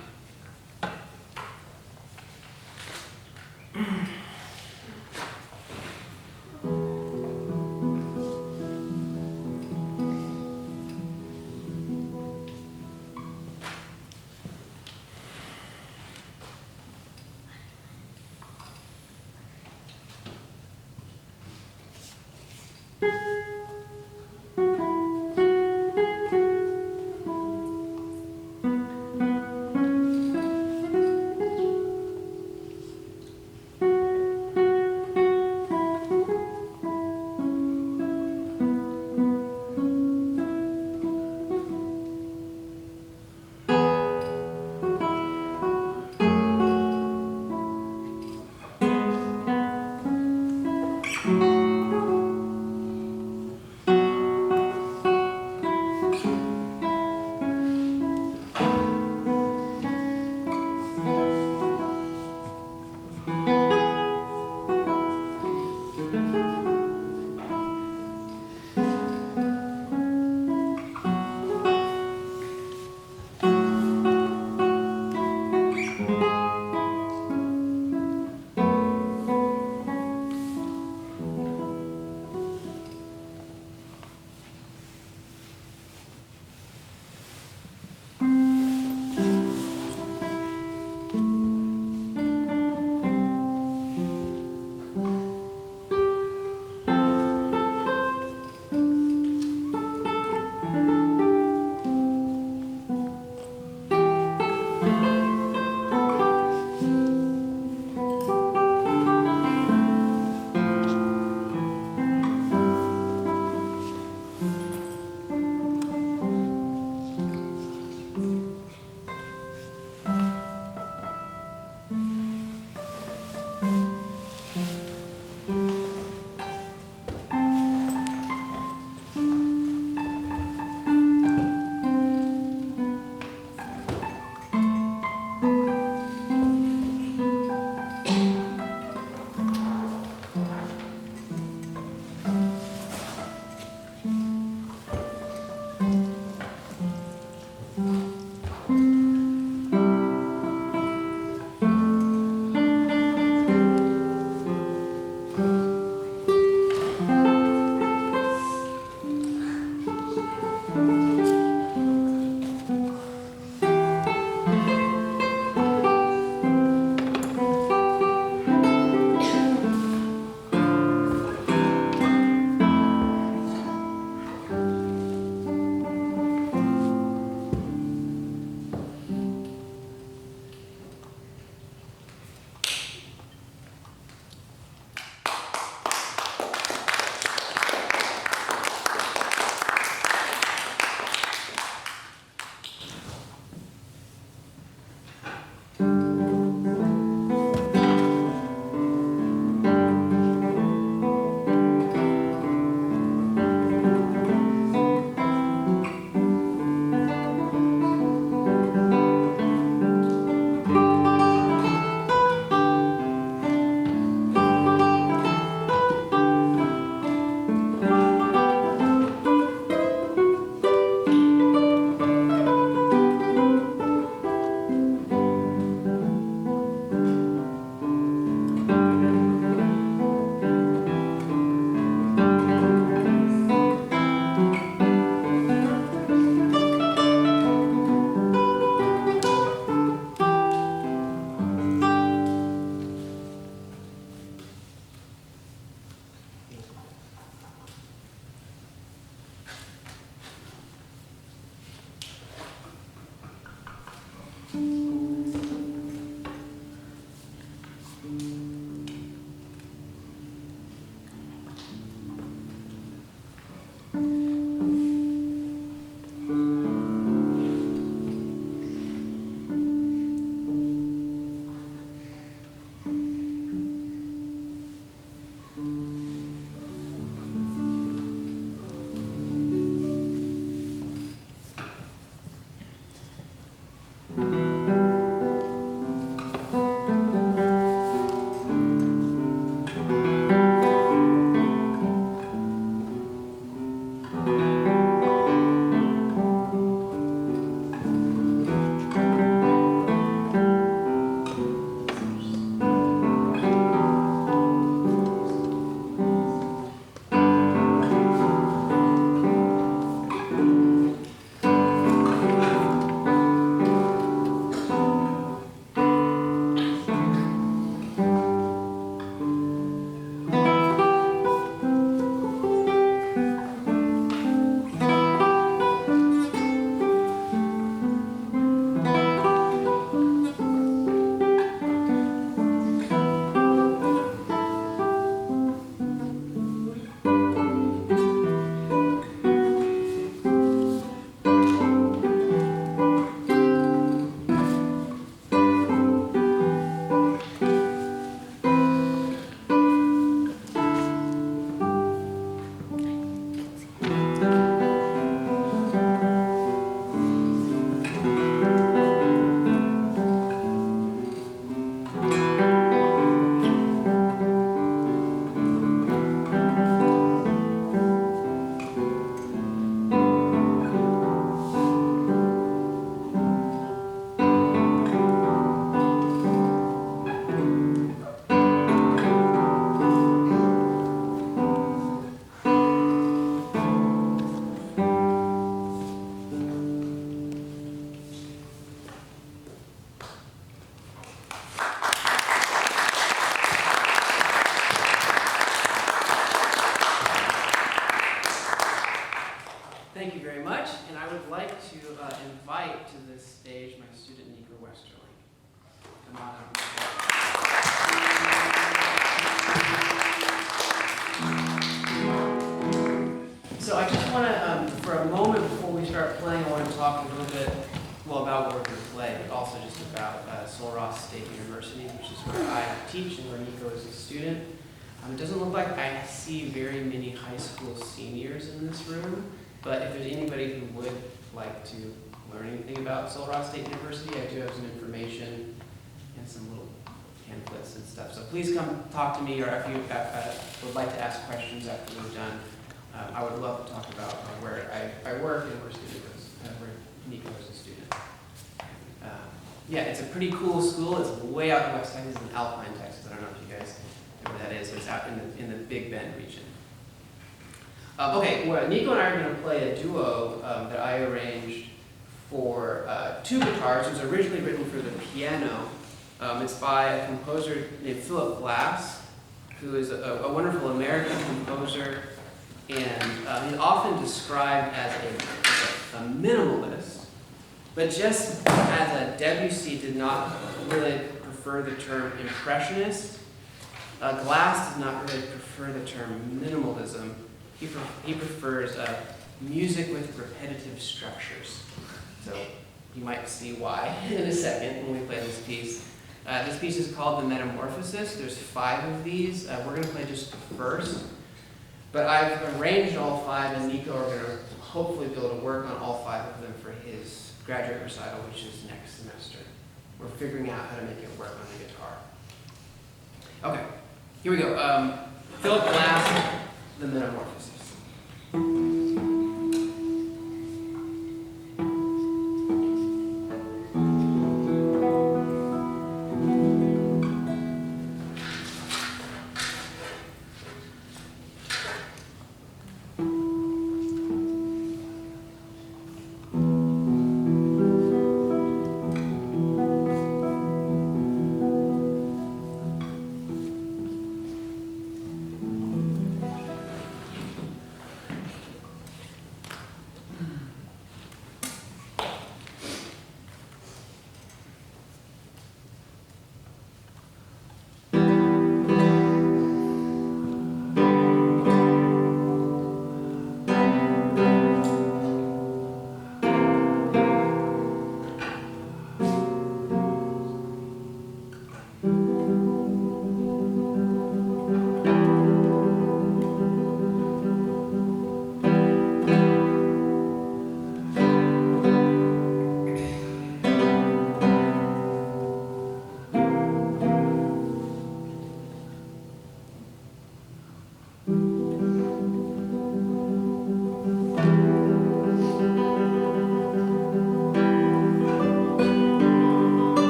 Thank you very much, and I would like to invite to this stage my student Nico Westerlink. Come on up. So I just want to, for a moment before we start playing, I want to talk a little bit, well, about what we're going to play, but also just about Sul Ross State University, which is where I teach and where Nico is a student. It doesn't look like I see very many high school seniors in this room, but if there's anybody who would like to learn anything about Sul Ross State University, I do have some information and some little pamphlets and stuff. So please come talk to me, or if you would like to ask questions after we're done. I would love to talk about where I work and where Nico is a student. Yeah, it's a pretty cool school. It's way out in West Texas in Alpine, Texas. I don't know if you guys know where that is, but it's out in the Big Bend region. Okay, well, Nico and I are going to play a duo that I arranged for 2 guitars. It was originally written for the piano. It's by a composer named Philip Glass, who is a wonderful American composer, and he's often described as a minimalist, but just as a Debussy did not really prefer the term impressionist, Glass does not really prefer the term minimalism. He prefers music with repetitive structures. So you might see why in a second when we play this piece. This piece is called The Metamorphosis. There's 5 of these. We're going to play just the first. But I've arranged all 5, and Nico are going to hopefully be able to work on all 5 of them for his graduate recital, which is next semester. We're figuring out how to make it work on the guitar. Okay, here we go. Philip Glass, The Metamorphosis.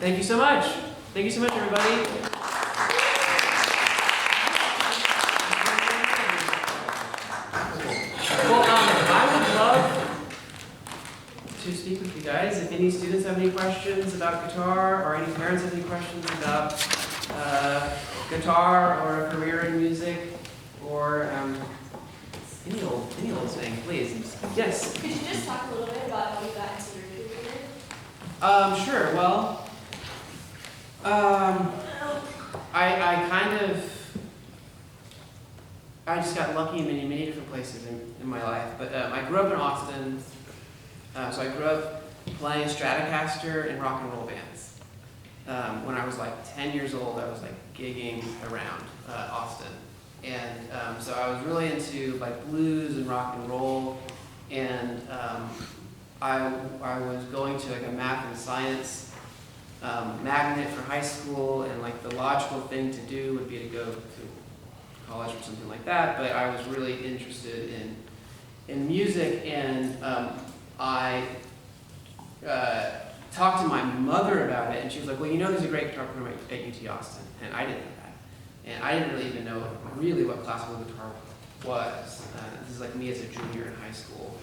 Thank you so much. Thank you so much, everybody. Well, I would love to speak with you guys. If any students have any questions about guitar, or any parents have any questions about guitar or a career in music, or any old thing, please. Yes? Could you just talk a little bit about how you got into your music career? Sure. Well, I just got lucky in many different places in my life. But I grew up in Austin, so I grew up playing Stratocaster and rock and roll bands. When I was like 10 years old, I was like gigging around Austin. And so I was really into like blues and rock and roll, and I was going to like a math and science magnet for high school, and like the logical thing to do would be to go to college or something like that, but I was really interested in music, and I talked to my mother about it, and she was like, well, you know there's a great guitar program at UT Austin, and I didn't know that. And I didn't really even know really what classical guitar was. This is like me as a junior in high school.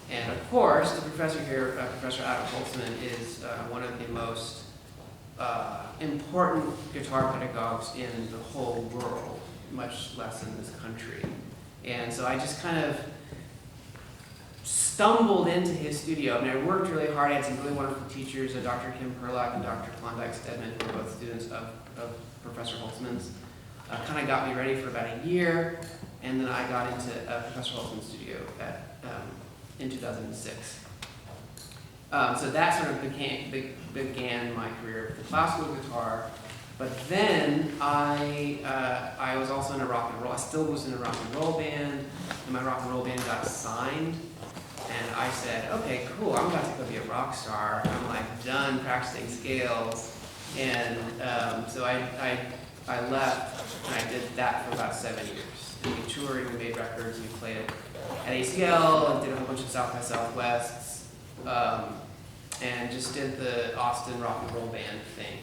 And of course, the professor here, Professor Adam Holtzman, is one of the most important guitar pedagogues in the whole world, much less in this country. And so I just kind of stumbled into his studio. I mean, I worked really hard. I had some really wonderful teachers, Dr. Kim Perlock and Dr. Klondike Stedman, who were both students of Professor Holtzman's. Kind of got me ready for about a year, and then I got into Professor Holtzman's studio in 2006. So that sort of began my career with the classical guitar. But then I was also in a rock and roll. I still was in a rock and roll band, and my rock and roll band got signed. And I said, okay, cool, I'm about to go be a rock star. I'm like done practicing scales. And so I left, and I did that for about 7 years. And we toured, we made records, we played at ACL, and did a whole bunch of South by Southwests, and just did the Austin rock and roll band thing.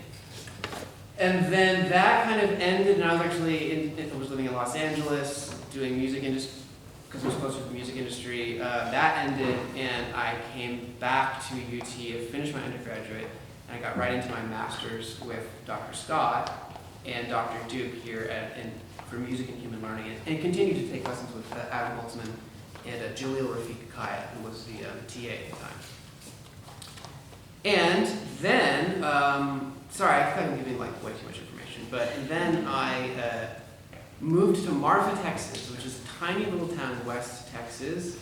And then that kind of ended, and I was actually I was living in Los Angeles, doing music industry, because I was closer to the music industry. That ended, and I came back to UT to finish my undergraduate, and I got right into my master's with Dr. Scott and Dr. Duke here for music and human learning, and continued to take lessons with Adam Holtzman and Jalil Rafiq Kaya, who was the TA at the time. And then, sorry, I think I'm giving like way too much information, but then I moved to Marfa, Texas, which is a tiny little town in West Texas,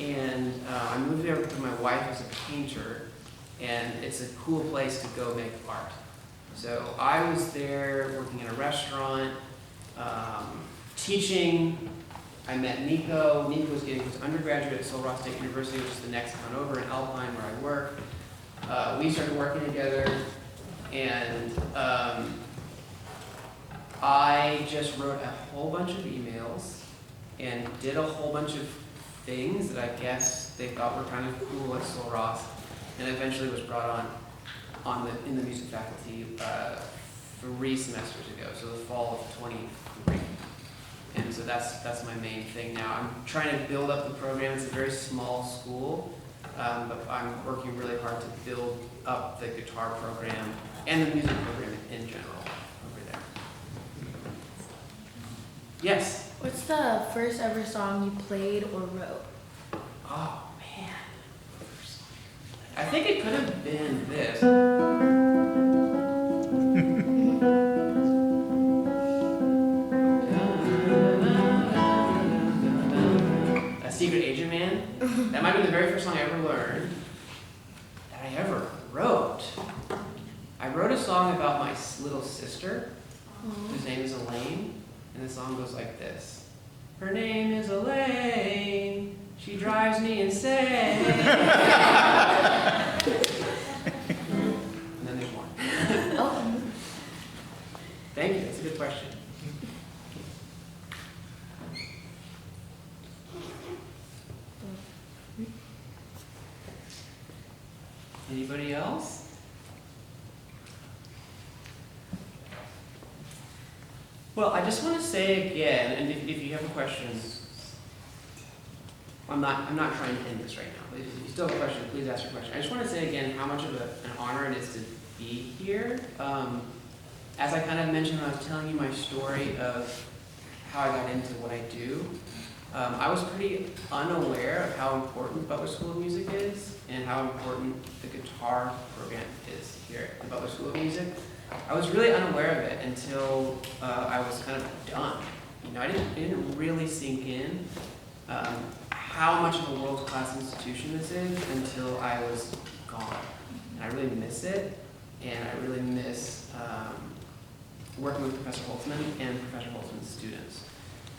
and I moved there because my wife is a painter, and it's a cool place to go make art. So I was there working in a restaurant, teaching. I met Nico. Nico was getting his undergraduate at Sul Ross State University, which is the next town over in Alpine where I work. We started working together, and I just wrote a whole bunch of emails and did a whole bunch of things that I guess they thought were kind of cool at Sul Ross, and eventually was brought in the music faculty 3 semesters ago, so the fall of 23. And so that's my main thing now. I'm trying to build up the program. It's a very small school, but I'm working really hard to build up the guitar program and the music program in general over there. Yes? What's the first ever song you played or wrote? Oh, man. I think it could have been this. A Secret Agent Man. That might be the very first song I ever learned that I ever wrote. I wrote a song about my little sister, whose name is Elaine, and the song goes like this. Her name is Elaine, she drives me insane. And then there's more. Oh. Thank you, that's a good question. Anybody else? Well, I just want to say again, and if you have a question, I'm not trying to end this right now, but if you still have a question, please ask your question. I just want to say again how much of an honor it is to be here. As I kind of mentioned when I was telling you my story of how I got into what I do, I was pretty unaware of how important Butler School of Music is and how important the guitar program is here at the Butler School of Music. I was really unaware of it until I was kind of done. You know, it didn't really sink in how much of a world-class institution this is until I was gone. And I really miss it, and I really miss working with Professor Holtzman and Professor Holtzman's students.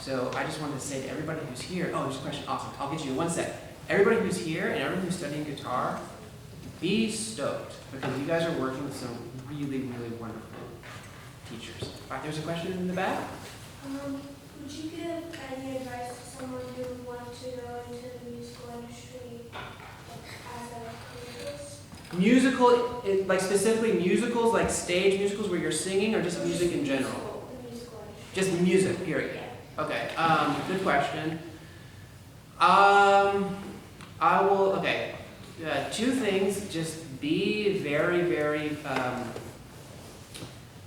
So I just wanted to say to everybody who's here, oh, there's a question, awesome, I'll get you in one sec. Everybody who's here and everyone who's studying guitar, be stoked, because you guys are working with some really, really wonderful teachers. All right, there's a question in the back. Would you give any advice to someone who would want to go into the musical industry as a career? Musical, like specifically musicals, like stage musicals where you're singing, or just music in general? The musical industry. Just music, period. Okay, good question. Okay, two things, just be very, very,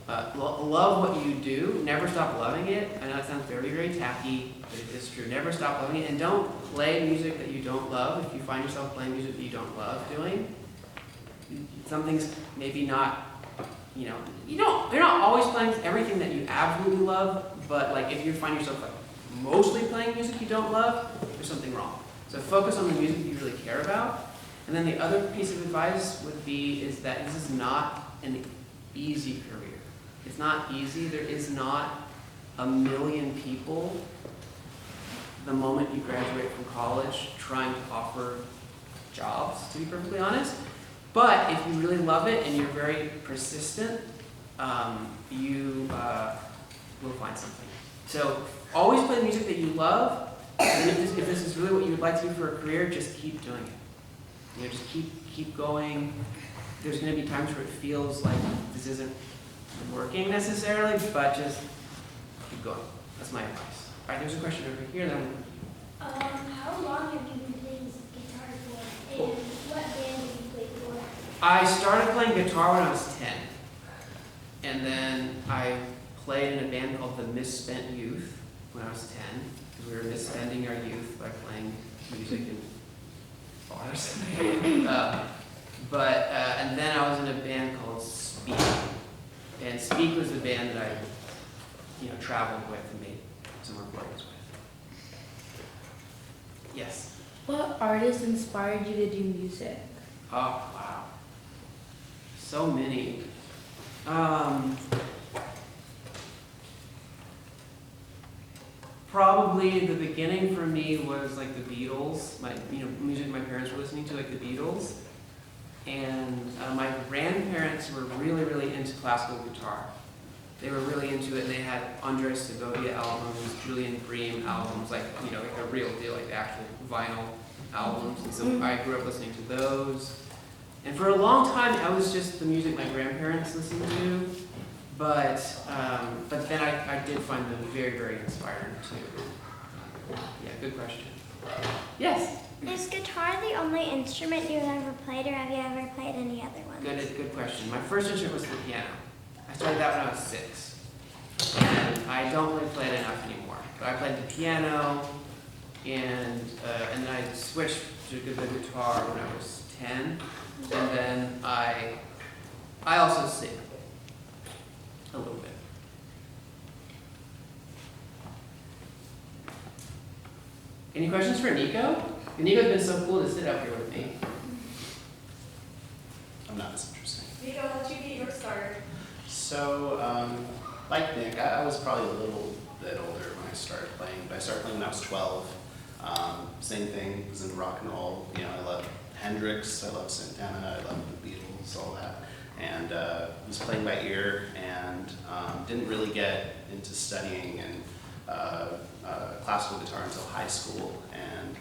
love what you do, never stop loving it. I know it sounds very, very tacky, but it is true. Never stop loving it, and don't play music that you don't love. If you find yourself playing music that you don't love doing, something's maybe not, you know, you're not always playing everything that you absolutely love, but like if you find yourself like mostly playing music you don't love, there's something wrong. So focus on the music you really care about. And then the other piece of advice would be is that this is not an easy career. It's not easy. There is not a million people the moment you graduate from college trying to offer jobs, to be perfectly honest. But if you really love it and you're very persistent, you will find something. So always play music that you love, and if this is really what you would like to do for a career, just keep doing it. You know, just keep going. There's going to be times where it feels like this isn't working necessarily, but just keep going. That's my advice. All right, there's a question over here. Then. How long have you been playing guitar for? And what band did you play for? I started playing guitar when I was 10. And then I played in a band called the Misspent Youth when I was 10, because we were misspending our youth by playing music in bars. And then I was in a band called Speak. And Speak was the band that I, traveled with and made some recordings with. Yes? What artist inspired you to do music? Oh, wow. So many. Probably the beginning for me was like the Beatles, music my parents were listening to, like the Beatles. And my grandparents were really, really into classical guitar. They were really into it, and they had Andres Segovia albums, Julian Bream albums, like the real deal, like the actual vinyl albums. And so I grew up listening to those. And for a long time, I was just the music my grandparents listened to. But then I did find them very, very inspiring too. Yeah, good question. Yes? Is guitar the only instrument you've ever played, or have you ever played any other ones? Good question. My first instrument was the piano. I started that when I was 6. And I don't really play it enough anymore. But I played the piano, and then I switched to the guitar when I was 10. And then I also sing a little bit. Any questions for Nico? Nico's been so cool to sit up here with me. I'm not as interesting. Nico, how'd you get your start? So, like Nick, I was probably a little bit older when I started playing, but I started playing when I was 12. Same thing, was into rock and roll. I love Hendrix, I love Santana, I love the Beatles, all that. And was playing by ear, and didn't really get into studying and classical guitar until high school, and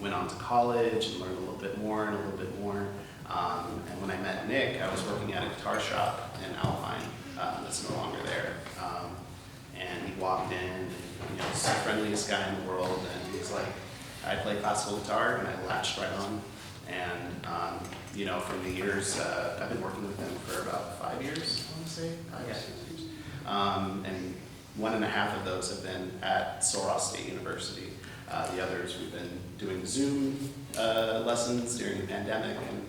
went on to college and learned a little bit more and a little bit more. And when I met Nick, I was working at a guitar shop in Alpine that's no longer there. and he walked in, and, he's the friendliest guy in the world, and he's like, I play classical guitar, and I latched right on. And, from the years, I've been working with him for about 5 years, I want to say, 5 or 6 years. And 1.5 of those have been at Sul State University. The others, we've been doing Zoom lessons during the pandemic, and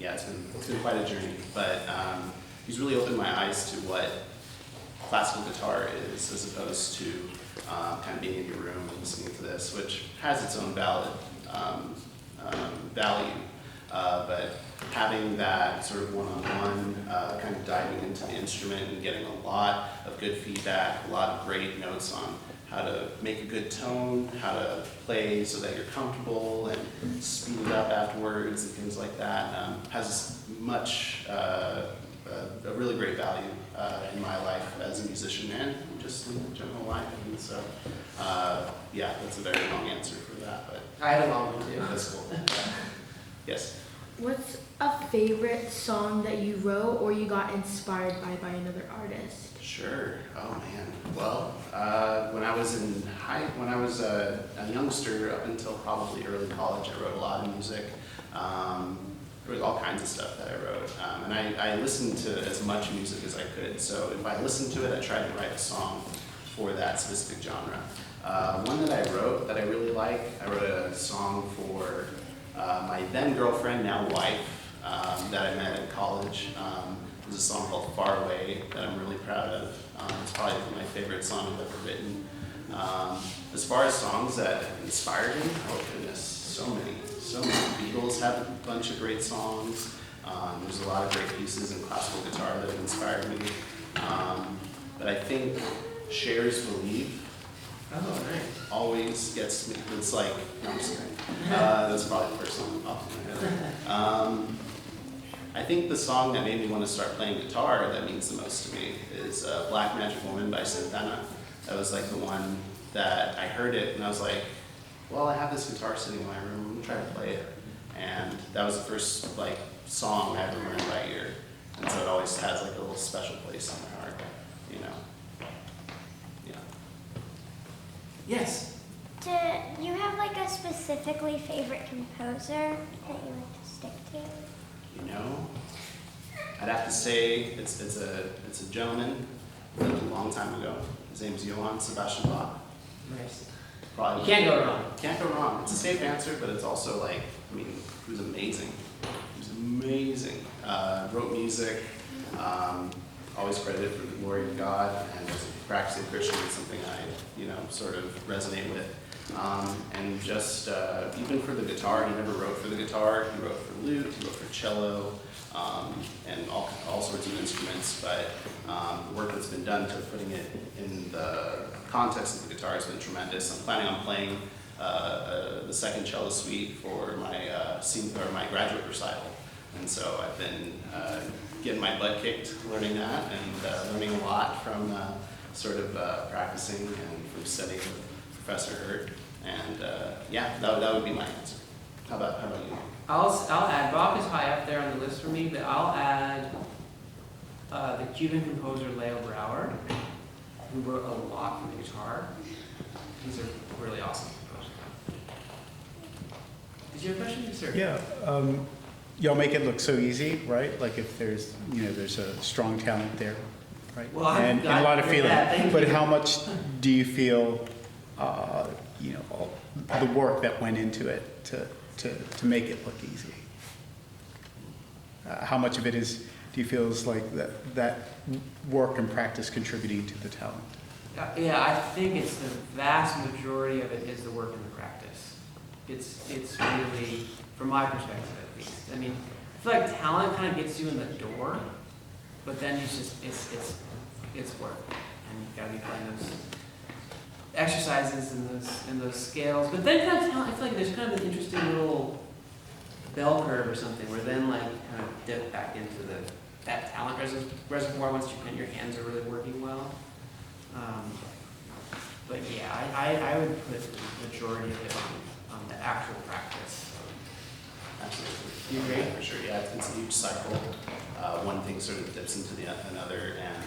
it's been quite a journey. But he's really opened my eyes to what classical guitar is, as opposed to kind of being in your room and listening to this, which has its own value. But having that sort of one-on-one, kind of diving into the instrument and getting a lot of good feedback, a lot of great notes on how to make a good tone, how to play so that you're comfortable, and speed it up afterwards and things like that, has much, a really great value in my life as a musician and just in general life. And so, that's a very long answer for that, but I had a long one too. that's cool. Yes. What's a favorite song that you wrote or you got inspired by another artist? Sure. Oh man. Well, when I was a youngster, up until probably early college, I wrote a lot of music. There was all kinds of stuff that I wrote, and I listened to as much music as I could. So if I listened to it, I tried to write a song for that specific genre. One that I wrote that I really like, I wrote a song for my then girlfriend, now wife, that I met in college. It was a song called Far Away that I'm really proud of. It's probably my favorite song I've ever written. As far as songs that have inspired me, oh goodness, so many. Beatles have a bunch of great songs. There's a lot of great pieces in classical guitar that have inspired me. But I think Cher's Believe always gets me. It's like, no, I'm just kidding. That's probably the first song off my head. I think the song that made me want to start playing guitar that means the most to me is Black Magic Woman by Santana. That was like the one that I heard it and I was like, well, I have this guitar sitting in my room, I'm gonna try to play it. And that was the first song I ever learned by ear. And so it always has like a little special place in my heart, Yeah. Yes. Do you have a specifically favorite composer that you like to stick to? I'd have to say it's a gentleman who lived a long time ago. His name's Johann Sebastian Bach. Nice. Probably You can't go wrong. Can't go wrong. It's a safe answer, but it's also he was amazing. He was amazing. Wrote music, always credited for the glory of God, and as a practicing Christian, it's something I, sort of resonate with. And just, even for the guitar, he never wrote for the guitar. He wrote for lute, he wrote for cello, and all sorts of instruments, but the work that's been done to putting it in the context of the guitar has been tremendous. I'm planning on playing the second cello suite for my graduate recital, and so I've been getting my butt kicked learning that, and learning a lot from practicing and from studying with Professor Hurt, and that would be my answer. How about you? I'll add, Bach is high up there on the list for me, but I'll add the Cuban composer Leo Brouwer, who wrote a lot for the guitar. He's a really awesome composer. Did you have a question? Yes, sir. Yeah, y'all make it look so easy, right? Like if there's a strong talent there, right? Well, and a lot of feeling. But how much do you feel, all the work that went into it to make it look easy? How much of it do you feel is like that work and practice contributing to the talent? Yeah, I think it's the vast majority of it is the work and the practice. It's really, from my perspective at least. I mean, I feel like talent kind of gets you in the door, but then it's work, and you've got to be playing those exercises and those scales. But then kind of talent, I feel like there's kind of an interesting little bell curve or something where then kind of dip back into that talent reservoir once your hands are really working well. But yeah, I would put the majority of it on the actual practice. Absolutely. You agree? For sure, yeah. It's a huge cycle. One thing sort of dips into another, and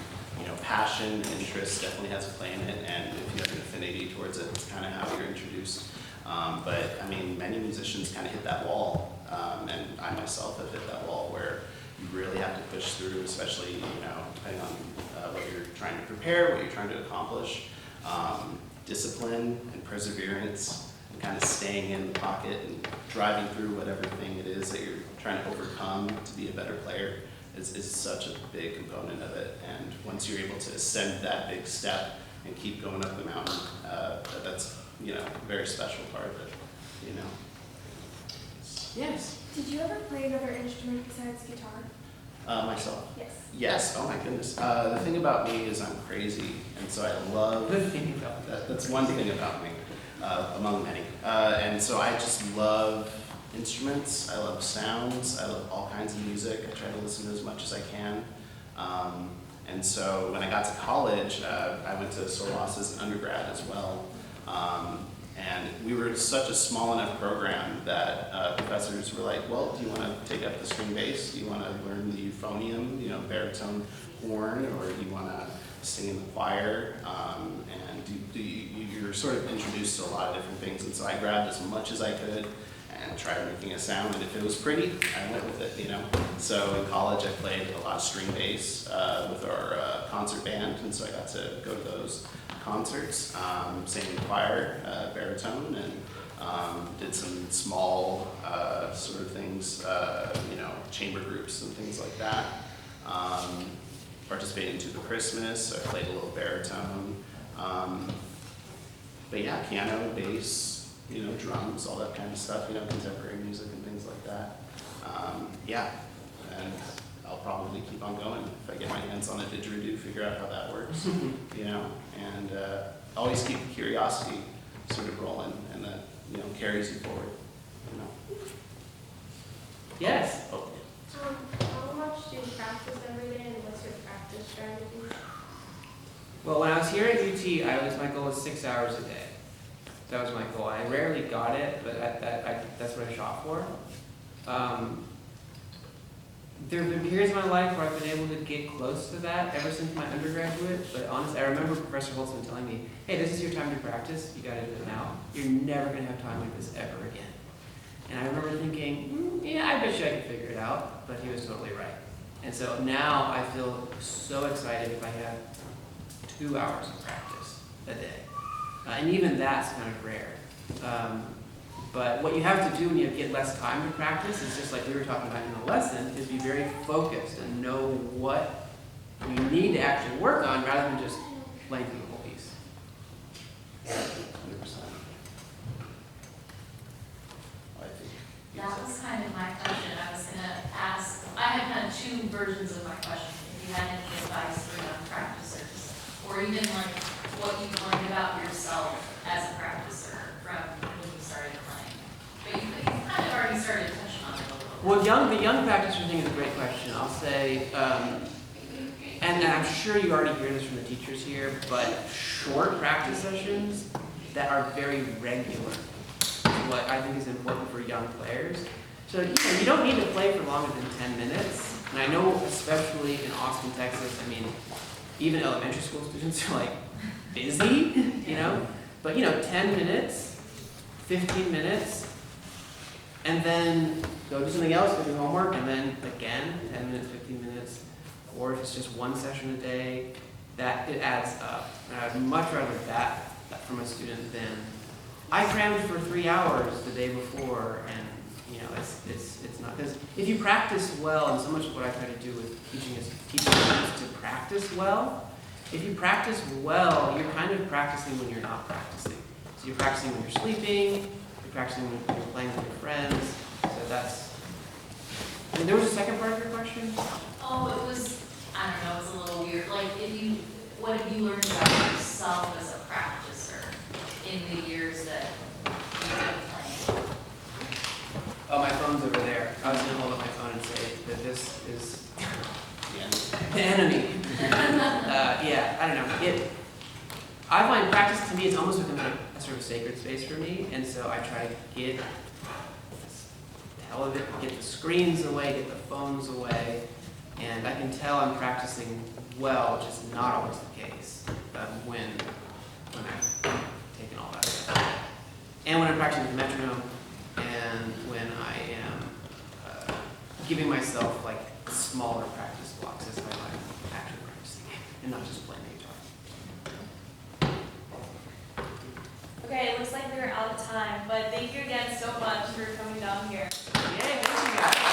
passion, interest definitely has a play in it, and if you have an affinity towards it, it's kind of how you're introduced. But I mean, many musicians kind of hit that wall, and I myself have hit that wall where you really have to push through, especially, depending on what you're trying to prepare, what you're trying to accomplish. Discipline and perseverance, and kind of staying in the pocket and driving through whatever thing it is that you're trying to overcome to be a better player is such a big component of it. And once you're able to ascend that big step and keep going up the mountain, that's a very special part of it. Yes. Did you ever play another instrument besides guitar? Myself. Yes. Yes. Oh my goodness. The thing about me is I'm crazy, and so I love. Good thing about that. That's one thing about me, among many. And so I just love instruments. I love sounds. I love all kinds of music. I try to listen to as much as I can. And so when I got to college, I went to SORWAS as an undergrad as well. And we were such a small enough program that professors were like, well, do you want to take up the string bass? Do you want to learn the euphonium, baritone horn, or do you want to sing in the choir? And you're sort of introduced to a lot of different things. And so I grabbed as much as I could and tried making a sound. And if it was pretty, I went with it, So in college, I played a lot of string bass with our concert band. And so I got to go to those concerts, sang in the choir, baritone, and did some small sort of things, chamber groups and things like that. Participated in Tuba Christmas, I played a little baritone. But yeah, piano, bass, drums, all that kind of stuff, contemporary music and things like that. Yeah, and I'll probably keep on going if I get my hands on a didgeridoo, figure out how that works, and always keep the curiosity sort of rolling, and that, carries you forward, Yes. Oh. How much do you practice every day, and what's your practice strategy? Well, when I was here at UT, my goal was 6 hours a day. That was my goal. I rarely got it, but that's what I shot for. There have been periods in my life where I've been able to get close to that ever since my undergraduate, but honestly, I remember Professor Holtzman telling me, hey, this is your time to practice, you gotta do it now. You're never gonna have time like this ever again. And I remember thinking, yeah, I bet you I could figure it out, but he was totally right. And so now I feel so excited if I have 2 hours of practice a day. And even that's kind of rare. But what you have to do when you get less time to practice is just like we were talking about in the lesson, is be very focused and know what you need to actually work on rather than just playing through the whole piece. 100%. I think. That was kind of my question. I was gonna ask, I had kind of two versions of my question. If you had any advice for young practicers, or even like what you learned about yourself as a practicer from when you started playing. But you kind of already started touching on it a little bit. Well, the young practitioner thing is a great question. I'll say, and I'm sure you already hear this from the teachers here, but short practice sessions that are very regular is what I think is important for young players. So you don't need to play for longer than 10 minutes. And I know, especially in Austin, Texas, even elementary school students are like busy, But 10 minutes, 15 minutes, and then go do something else, go do homework, and then again, 10 minutes, 15 minutes, or if it's just one session a day, that it adds up. And I'd much rather that from a student than I crammed for 3 hours the day before, and it's not, because if you practice well, and so much of what I try to do with teaching is teaching students to practice well. If you practice well, you're kind of practicing when you're not practicing. So you're practicing when you're sleeping, you're practicing when you're playing with your friends. So that's. And there was a second part of your question? Oh, it was, I don't know, it's a little weird. Like, what have you learned about yourself as a practicer in the years that you've been playing? Oh, my phone's over there. I was going to hold up my phone and say that this is the enemy. Yeah, I don't know. I find practice to me is almost become a sort of sacred space for me, and so I try to get the screens away, get the phones away, and I can tell I'm practicing well, which is not always the case when I've taken all that stuff. And when I'm practicing the metronome, and when I am giving myself like smaller practice blocks as if I'm actually practicing and not just playing the guitar. Okay, it looks like we're out of time, but thank you again so much for coming down here. Yay, thank you guys.